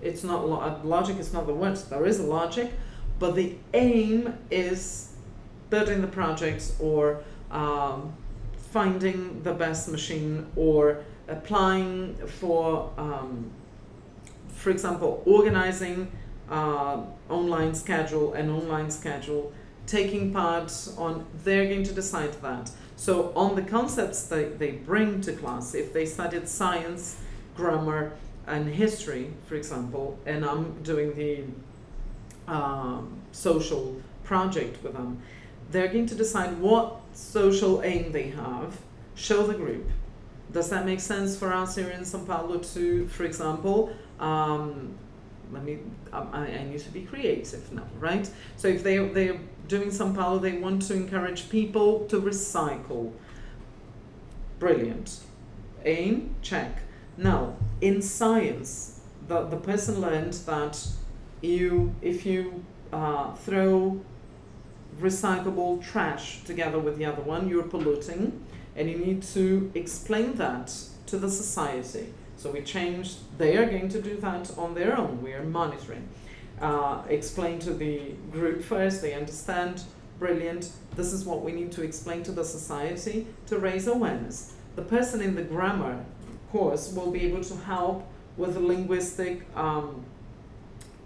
it's not logic is not the word. There is a logic, but the aim is building the project, or finding the best machine, or applying for example, organizing online schedule, taking part on, they're going to decide that. So on the concepts they bring to class, if they studied science, grammar, and history, for example, and I'm doing the social project with them, they're going to decide what social aim they have, show the group. Does that make sense for us here in São Paulo to, for example, I need to be creative now, right? So if they're doing São Paulo, they want to encourage people to recycle. Brilliant. Aim, check. Now, in science, the person learned that if you throw recyclable trash together with the other one, you're polluting, and you need to explain that to the society. So they are going to do that on their own. We are monitoring. Explain to the group first, they understand, brilliant. This is what we need to explain to the society to raise awareness. The person in the grammar course will be able to help with the linguistic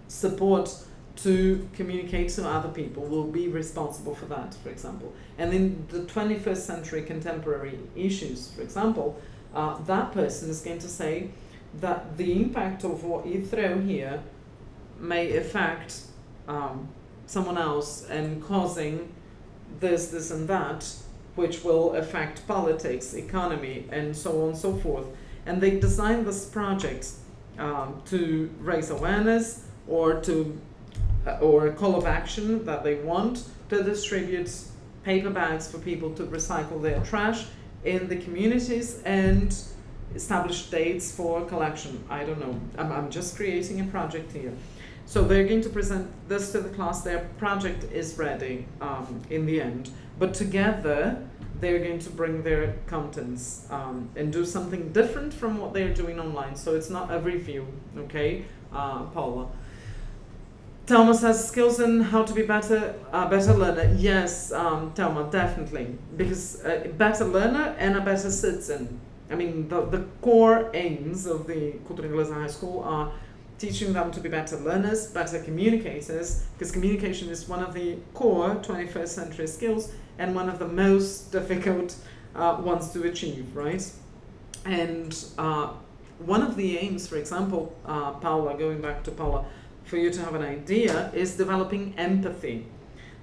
support to communicate to other people, will be responsible for that, for example. And in the 21st century contemporary issues, for example, that person is going to say that the impact of what you throw here may affect someone else and causing this and that, which will affect politics, economy, and so on and so forth. And they designed this project to raise awareness, or a call of action that they want to distribute paper bags for people to recycle their trash in the communities and establish dates for collection. I don't know. I'm just creating a project here. So they're going to present this to the class. Their project is ready in the end. But together, they're going to bring their contents and do something different from what they're doing online. So it's not a review, okay, Paula? Thelma says, skills in how to be better learner. Yes, Thelma, definitely. Because a better learner and a better citizen. I mean, the core aims of the Cultura Inglesa High School are teaching them to be better learners, better communicators, because communication is one of the core 21st century skills and one of the most difficult ones to achieve, right? And one of the aims, for example, Paula, going back to Paula, for you to have an idea, is developing empathy.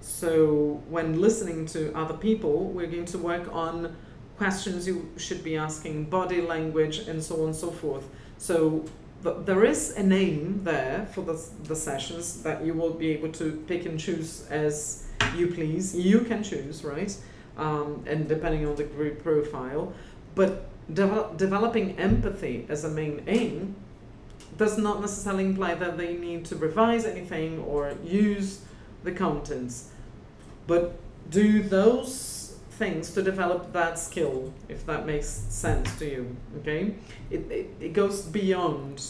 So when listening to other people, we're going to work on questions you should be asking, body language, and so on and so forth. So there is an aim there for the sessions that you will be able to pick and choose as you please. You can choose, right? And depending on the group profile. But developing empathy as a main aim does not necessarily imply that they need to revise anything or use the contents, but do those things to develop that skill, if that makes sense to you, okay? It goes beyond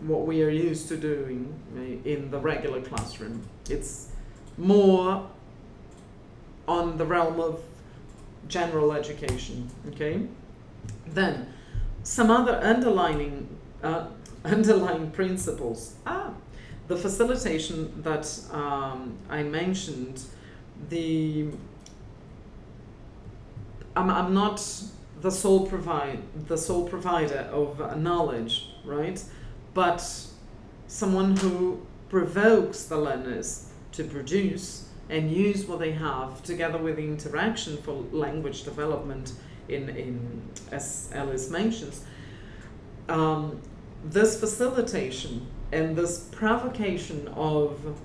what we are used to doing in the regular classroom. It's more on the realm of general education, okay? Then, some other underlying principles. The facilitation that I mentioned, I'm not the sole provider of knowledge, right? But someone who provokes the learners to produce and use what they have, together with the interaction for language development as Alice mentions. This facilitation and this provocation of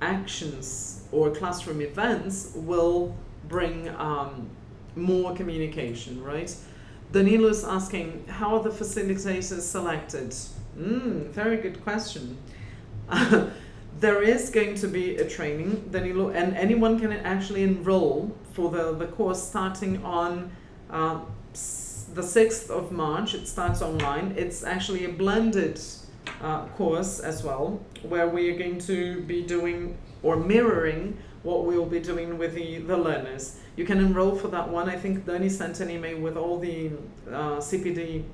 actions or classroom events will bring more communication, right? Danilo is asking, how are the facilitators selected? Very good question. There is going to be a training, Danilo, and anyone can actually enroll for the course starting on the 6th of March. It starts online. It's actually a blended course as well, where we are going to be doing or mirroring what we will be doing with the learners. You can enroll for that one. I think Dani sent an email with all the CPD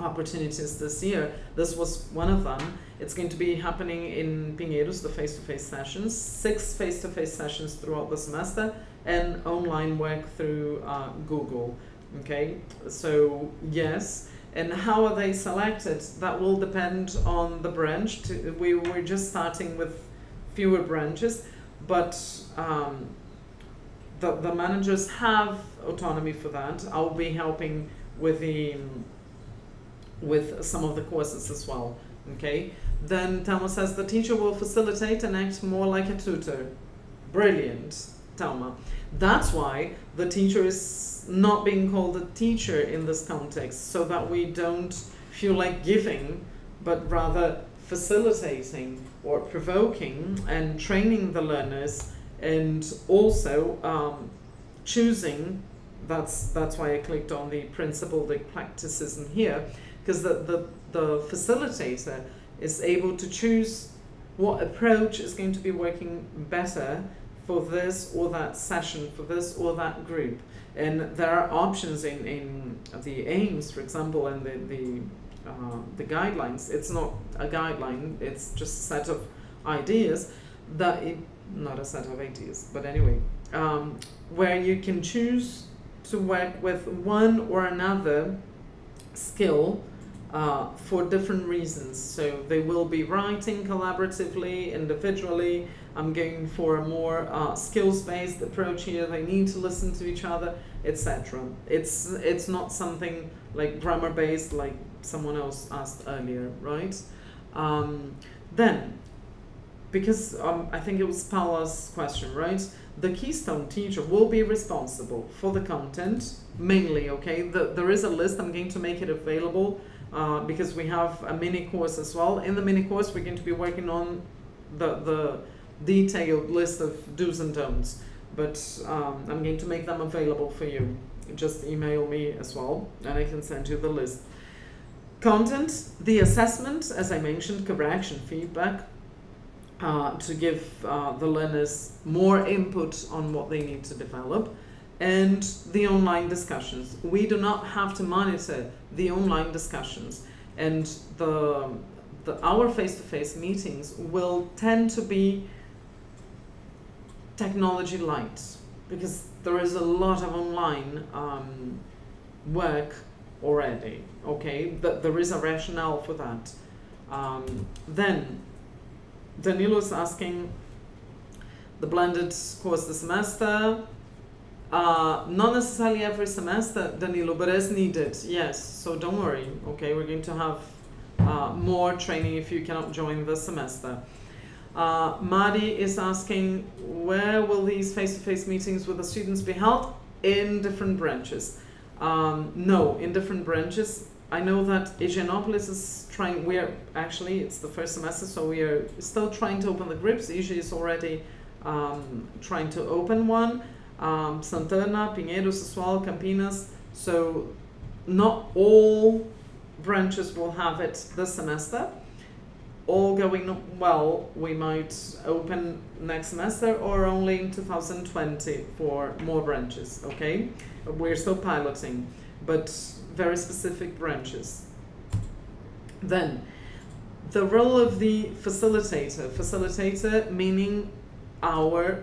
opportunities this year. This was one of them. It's going to be happening in Pinheiros, the face-to-face sessions, 6 face-to-face sessions throughout the semester, and online work through Google. Okay, so yes. And how are they selected? That will depend on the branch. We're just starting with fewer branches, but the managers have autonomy for that. I'll be helping with some of the courses as well. Okay. Then Thelma says the teacher will facilitate and act more like a tutor. Brilliant, Thelma. That's why the teacher is not being called a teacher in this context, so that we don't feel like giving but rather facilitating or provoking and training the learners, and also choosing. That's why I clicked on the principled eclecticism here, because the facilitator is able to choose what approach is going to be working better for this or that session, for this or that group. And there are options in the aims, for example, and the guidelines. It's not a guideline, it's just a set of ideas not a set of ideas, but anyway, where you can choose to work with one or another skill for different reasons. So they will be writing collaboratively, individually. I'm going for a more skills-based approach here. They need to listen to each other, etc. It's not something like grammar-based, like someone else asked earlier, right? Then, because I think it was Paula's question, right? The Keystone teacher will be responsible for the content, mainly, okay? There is a list, I'm going to make it available because we have a mini course as well. In the mini course, we're going to be working on the detailed list of do's and don'ts, but I'm going to make them available for you. Just email me as well, and I can send you the list. Content, the assessment, as I mentioned, correction, feedback, to give the learners more input on what they need to develop, and the online discussions. We do not have to monitor the online discussions, and our face-to-face meetings will tend to be technology light, because there is a lot of online work already, okay? But there is a rationale for that. Then Danilo is asking the blended course this semester. Not necessarily every semester, Danilo, but as needed, yes. So don't worry, okay? We're going to have more training if you cannot join this semester. Madi is asking, where will these face-to-face meetings with the students be held? In different branches. No, in different branches. I know that Aegianopolis is trying, it's the first semester, so we are still trying to open the groups. Aegia is already trying to open one. Santana, Pinheiros as well, Campinas. So not all branches will have it this semester. All going well, we might open next semester or only in 2020 for more branches, okay? We're still piloting, but very specific branches. Then, the role of the facilitator meaning our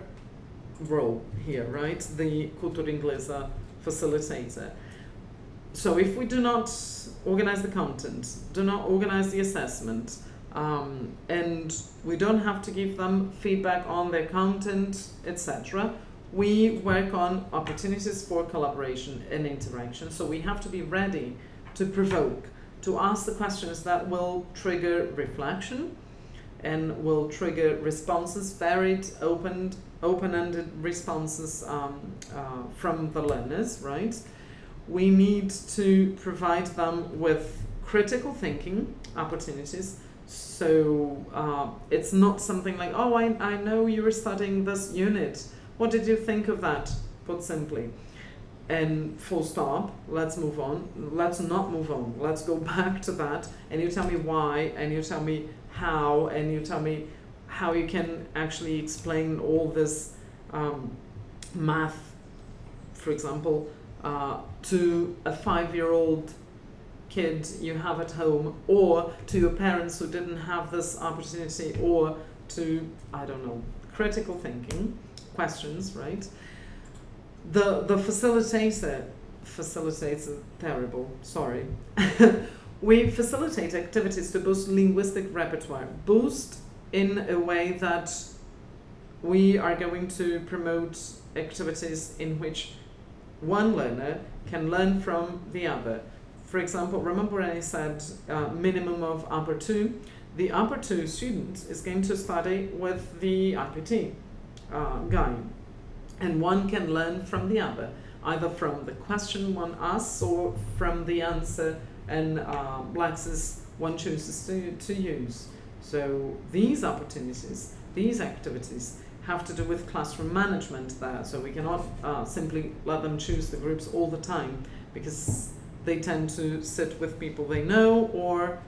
role here, right? The Cultura Inglesa facilitator. So if we do not organize the content, do not organize the assessment, and we don't have to give them feedback on their content, etc., we work on opportunities for collaboration and interaction. So we have to be ready to provoke, to ask the questions that will trigger reflection and will trigger responses, varied, open-ended responses from the learners, right? We need to provide them with critical thinking opportunities. So it's not something like, oh, I know you were studying this unit. What did you think of that? Put simply. And full stop, let's move on. Let's not move on. Let's go back to that. And you tell me why, and you tell me how, and you tell me how you can actually explain all this math, for example, to a 5-year-old kid you have at home, or to your parents who didn't have this opportunity, or to, I don't know, critical thinking questions, right? The facilitator, terrible, sorry. We facilitate activities to boost linguistic repertoire. Boost in a way that we are going to promote activities in which one learner can learn from the other. For example, remember when I said minimum of upper 2? The upper 2 student is going to study with the IPT guy, and one can learn from the other, either from the question one asks or from the answer, and Lexis one chooses to use. So these opportunities, these activities have to do with classroom management there. So we cannot simply let them choose the groups all the time, because they tend to sit with people they know, or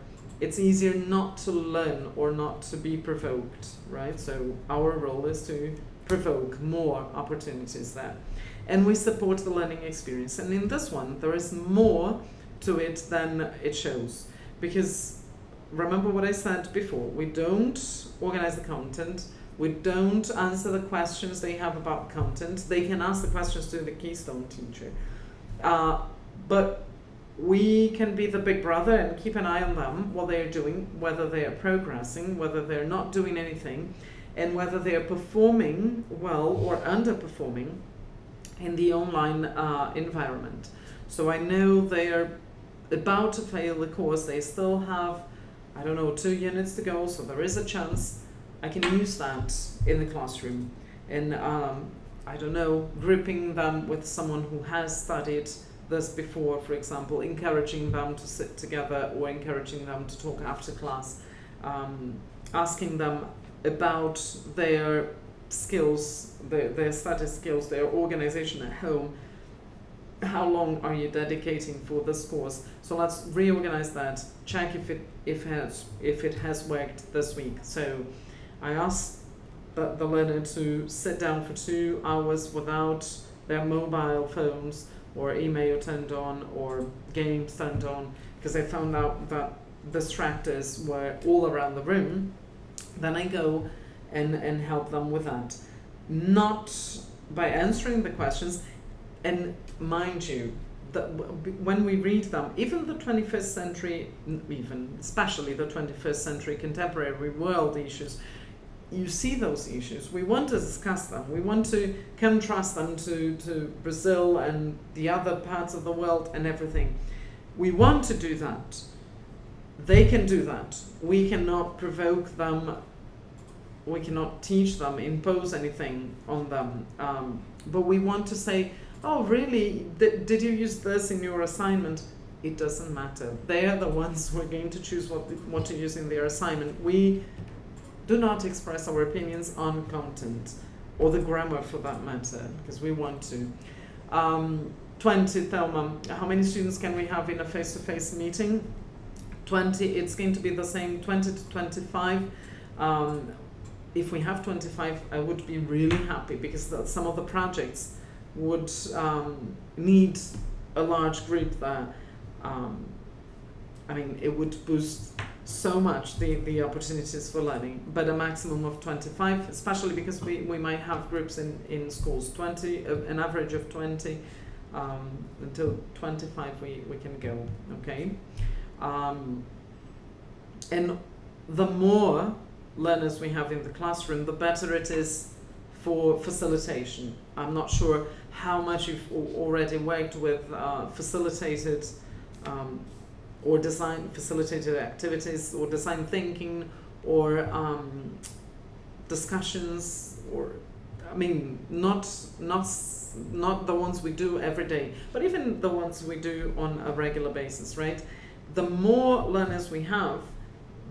it's easier not to learn or not to be provoked, right? So our role is to provoke more opportunities there. And we support the learning experience. And in this one, there is more to it than it shows. Because remember what I said before, we don't organize the content, we don't answer the questions they have about content. They can ask the questions to the Keystone teacher. But we can be the big brother and keep an eye on them, what they're doing, whether they are progressing, whether they're not doing anything, and whether they are performing well or underperforming in the online environment. So I know they are about to fail the course. They still have, I don't know, 2 units to go, so there is a chance I can use that in the classroom. And I don't know, grouping them with someone who has studied this before, for example, encouraging them to sit together or encouraging them to talk after class, asking them about their skills, their study skills, their organization at home. How long are you dedicating for this course? So let's reorganize that, check if it has worked this week. So I asked the learner to sit down for 2 hours without their mobile phones or email turned on or games turned on, because I found out that distractors were all around the room. Then I go and help them with that. Not by answering the questions, and mind you, that when we read them, even the 21st century, especially the 21st century contemporary world issues, you see those issues. We want to discuss them. We want to contrast them to Brazil and the other parts of the world and everything. We want to do that. They can do that. We cannot provoke them. We cannot teach them, impose anything on them. But we want to say, oh, really? Did you use this in your assignment? It doesn't matter. They are the ones who are going to choose what to use in their assignment. We do not express our opinions on content, or the grammar for that matter, because we want to. 20, Thelma, how many students can we have in a face-to-face meeting? 20, it's going to be the same, 20 to 25. If we have 25, I would be really happy, because some of the projects would need a large group there. I mean, it would boost so much the opportunities for learning, but a maximum of 25, especially because we might have groups in schools, 20, an average of 20, until 25 we can go, okay? And the more learners we have in the classroom, the better it is for facilitation. I'm not sure how much you've already worked with facilitated or facilitated activities, or design thinking, or discussions, or I mean, not the ones we do every day, but even the ones we do on a regular basis, right? The more learners we have,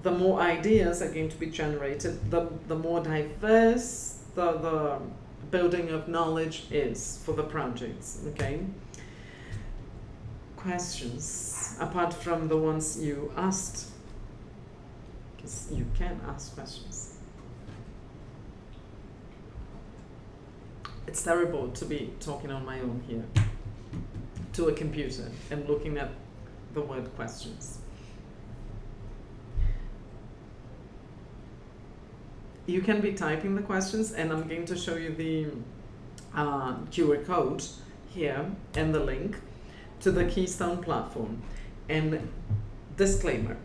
the more ideas are going to be generated, the more diverse the building of knowledge is for the projects, okay? Questions, apart from the ones you asked, because you can ask questions. It's terrible to be talking on my own here to a computer and looking at the word questions. You can be typing the questions, and I'm going to show you the QR code here and the link to the Keystone platform. And disclaimer,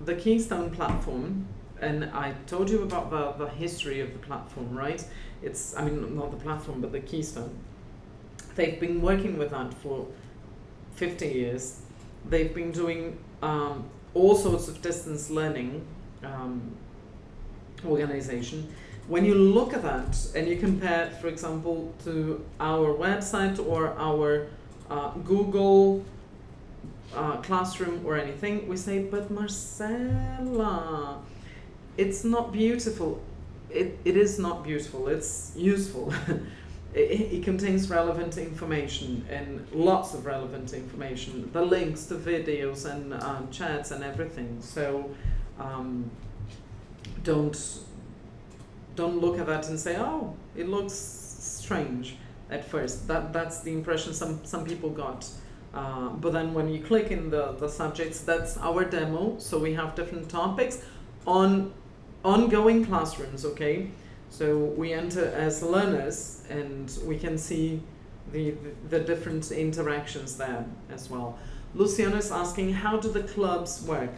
the Keystone platform, and I told you about the history of the platform, right? It's, I mean, not the platform, but the Keystone. They've been working with that for 50 years. They've been doing all sorts of distance learning organization. When you look at that and you compare, for example, to our website or our Google classroom or anything, we say, but Marcela, it's not beautiful. It is not beautiful, it's useful. It contains relevant information, and lots of relevant information, the links to videos and chats and everything. So don't look at that and say, oh, it looks strange at first. That's the impression some people got. But then when you click in the subjects, that's our demo. So we have different topics on ongoing classrooms, okay? So we enter as learners and we can see the different interactions there as well. Luciano is asking, how do the clubs work?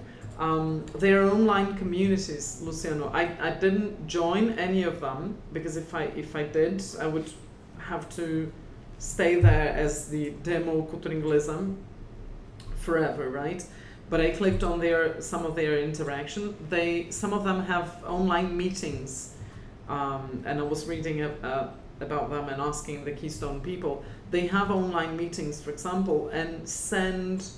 They are online communities, Luciano. I didn't join any of them because if I did, I would have to stay there as the demo Cultura Inglesa forever, right? But I clicked on some of their interaction. Some of them have online meetings, and I was reading about them and asking the Keystone people. They have online meetings, for example, and send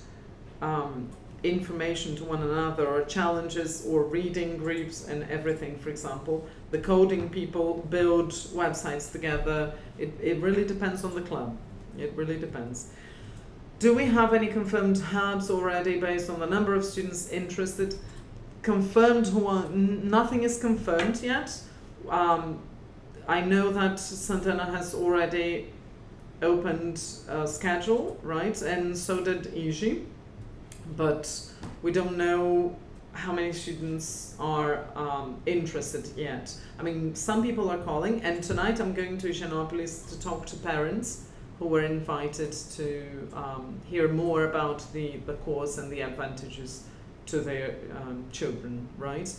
information to one another, or challenges, or reading groups and everything. For example, the coding people build websites together. It really depends on the club. It really depends. Do we have any confirmed hubs already based on the number of students interested? Confirmed nothing is confirmed yet. I know that Santana has already opened a schedule, right? And so did Iji. But we don't know how many students are interested yet. I mean, some people are calling, and tonight I'm going to Higienópolis to talk to parents who were invited to hear more about the course and the advantages to their children, right?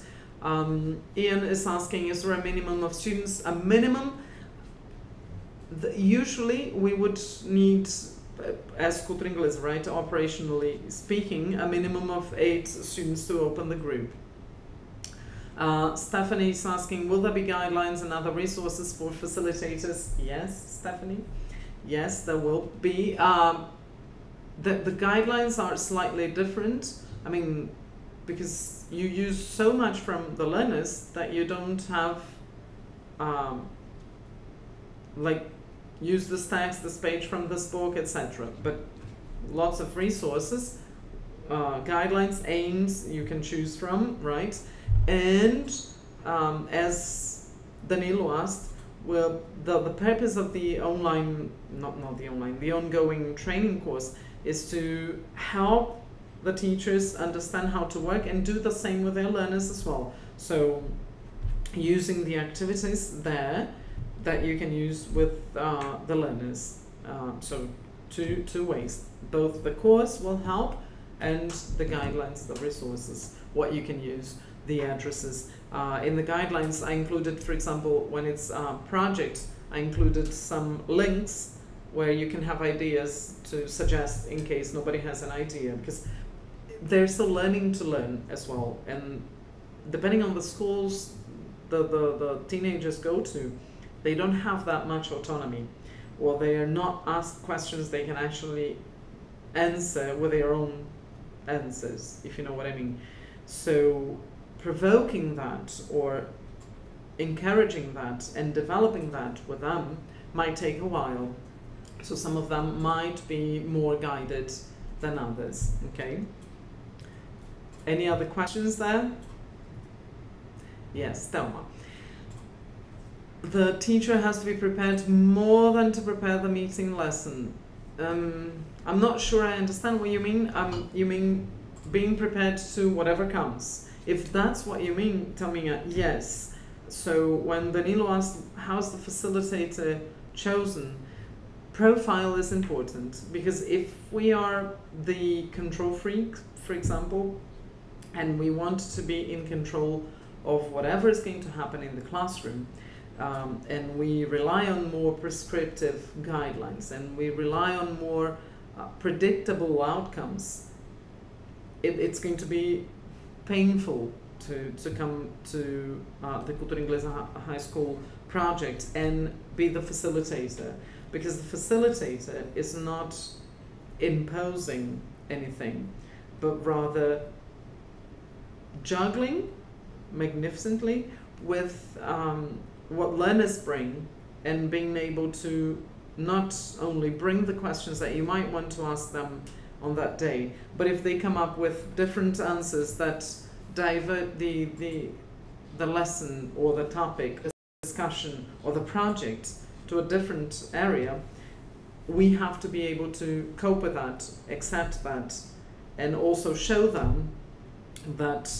Ian is asking, is there a minimum of students? A minimum? Usually we would need, as Cultura Inglesa, right, operationally speaking, a minimum of 8 students to open the group. Stephanie is asking, will there be guidelines and other resources for facilitators? Yes, Stephanie. Yes, there will be. The guidelines are slightly different. I mean, because you use so much from the learners that you don't have, like, use this text, this page from this book, etc. But lots of resources, guidelines, aims you can choose from, right? And as Danilo asked, well, the purpose of the online, the ongoing training course is to help the teachers understand how to work and do the same with their learners as well. So using the activities there that you can use with the learners. So two ways. Both the course will help and the guidelines, the resources, what you can use, the addresses. In the guidelines I included, for example, when it's project, I included some links where you can have ideas to suggest in case nobody has an idea, because they're still learning to learn as well, and depending on the schools the teenagers go to, they don't have that much autonomy, or they are not asked questions they can actually answer with their own answers, if you know what I mean. So provoking that or encouraging that and developing that with them might take a while. So some of them might be more guided than others, okay? Any other questions there? Yes, Thelma. The teacher has to be prepared more than to prepare the meeting lesson. I'm not sure I understand what you mean. You mean being prepared to whatever comes. If that's what you mean, tell me yes. So when Danilo asked, how's the facilitator chosen? Profile is important, because if we are the control freak, for example, and we want to be in control of whatever is going to happen in the classroom, and we rely on more prescriptive guidelines, and we rely on more predictable outcomes, it's going to be painful to come to the Cultura Inglesa High School project and be the facilitator, because the facilitator is not imposing anything, but rather juggling magnificently with what learners bring, and being able to not only bring the questions that you might want to ask them on that day, but if they come up with different answers that divert the lesson or the topic, the discussion or the project to a different area, we have to be able to cope with that, accept that, and also show them that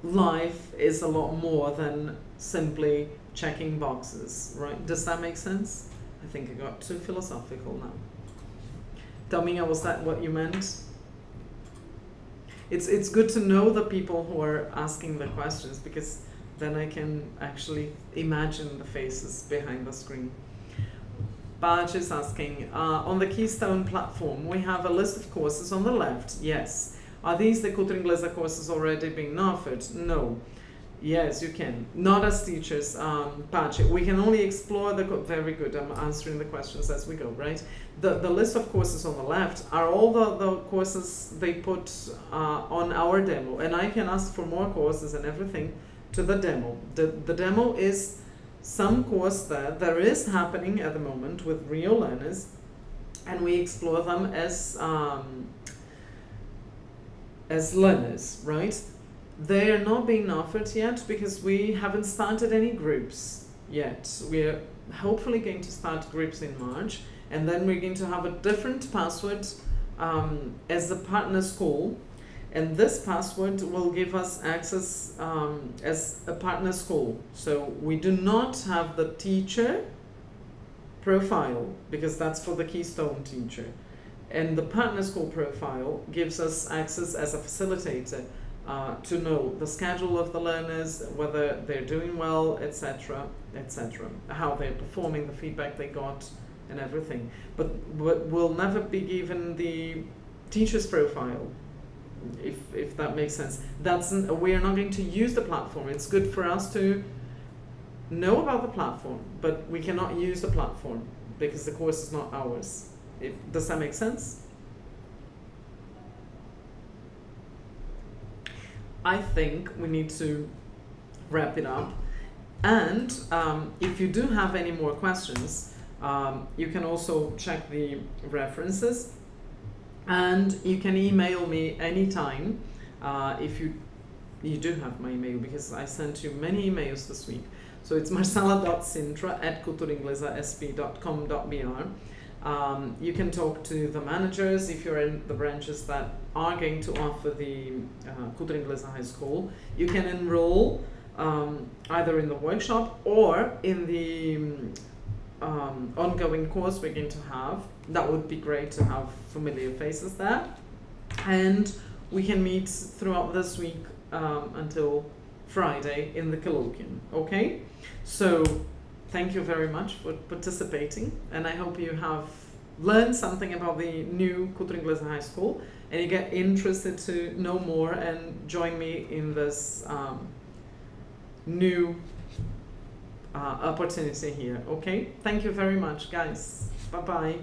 life is a lot more than simply checking boxes, right? Does that make sense? I think I got too philosophical now. Dominga, was that what you meant? It's good to know the people who are asking the questions, because then I can actually imagine the faces behind the screen. Baj is asking, on the Keystone platform, we have a list of courses on the left. Yes. Are these the Cultura Inglesa courses already being offered? No. Yes, you can. Not as teachers, Baj. We can only explore the... Very good. I'm answering the questions as we go, right? The list of courses on the left are all the courses they put on our demo. And I can ask for more courses and everything to the demo. The demo is some course that is happening at the moment with real learners, and we explore them as learners, right? They are not being offered yet because we haven't started any groups yet. We're hopefully going to start groups in March, and then we're going to have a different password as the partner school, and this password will give us access as a partner school. So we do not have the teacher profile, because that's for the Keystone teacher, and the partner school profile gives us access as a facilitator to know the schedule of the learners, whether they're doing well, etc., etc., how they're performing, the feedback they got, and everything. But we'll never be given the teacher's profile, if that makes sense. We are not going to use the platform. It's good for us to know about the platform, but we cannot use the platform because the course is not ours. Does that make sense? I think we need to wrap it up. And if you do have any more questions, you can also check the references, and you can email me anytime if you do have my email, because I sent you many emails this week. So it's marcela.sintra@culturainglesasp.com.br. You can talk to the managers if you're in the branches that are going to offer the Cultura Inglesa High School. You can enroll either in the workshop or in the ongoing course we're going to have. That would be great to have familiar faces there. And we can meet throughout this week until Friday in the colloquium. Okay? So thank you very much for participating, and I hope you have learned something about the new Cultura Inglesa High School, and you get interested to know more and join me in this new opportunity here. Okay? Thank you very much, guys. Bye-bye.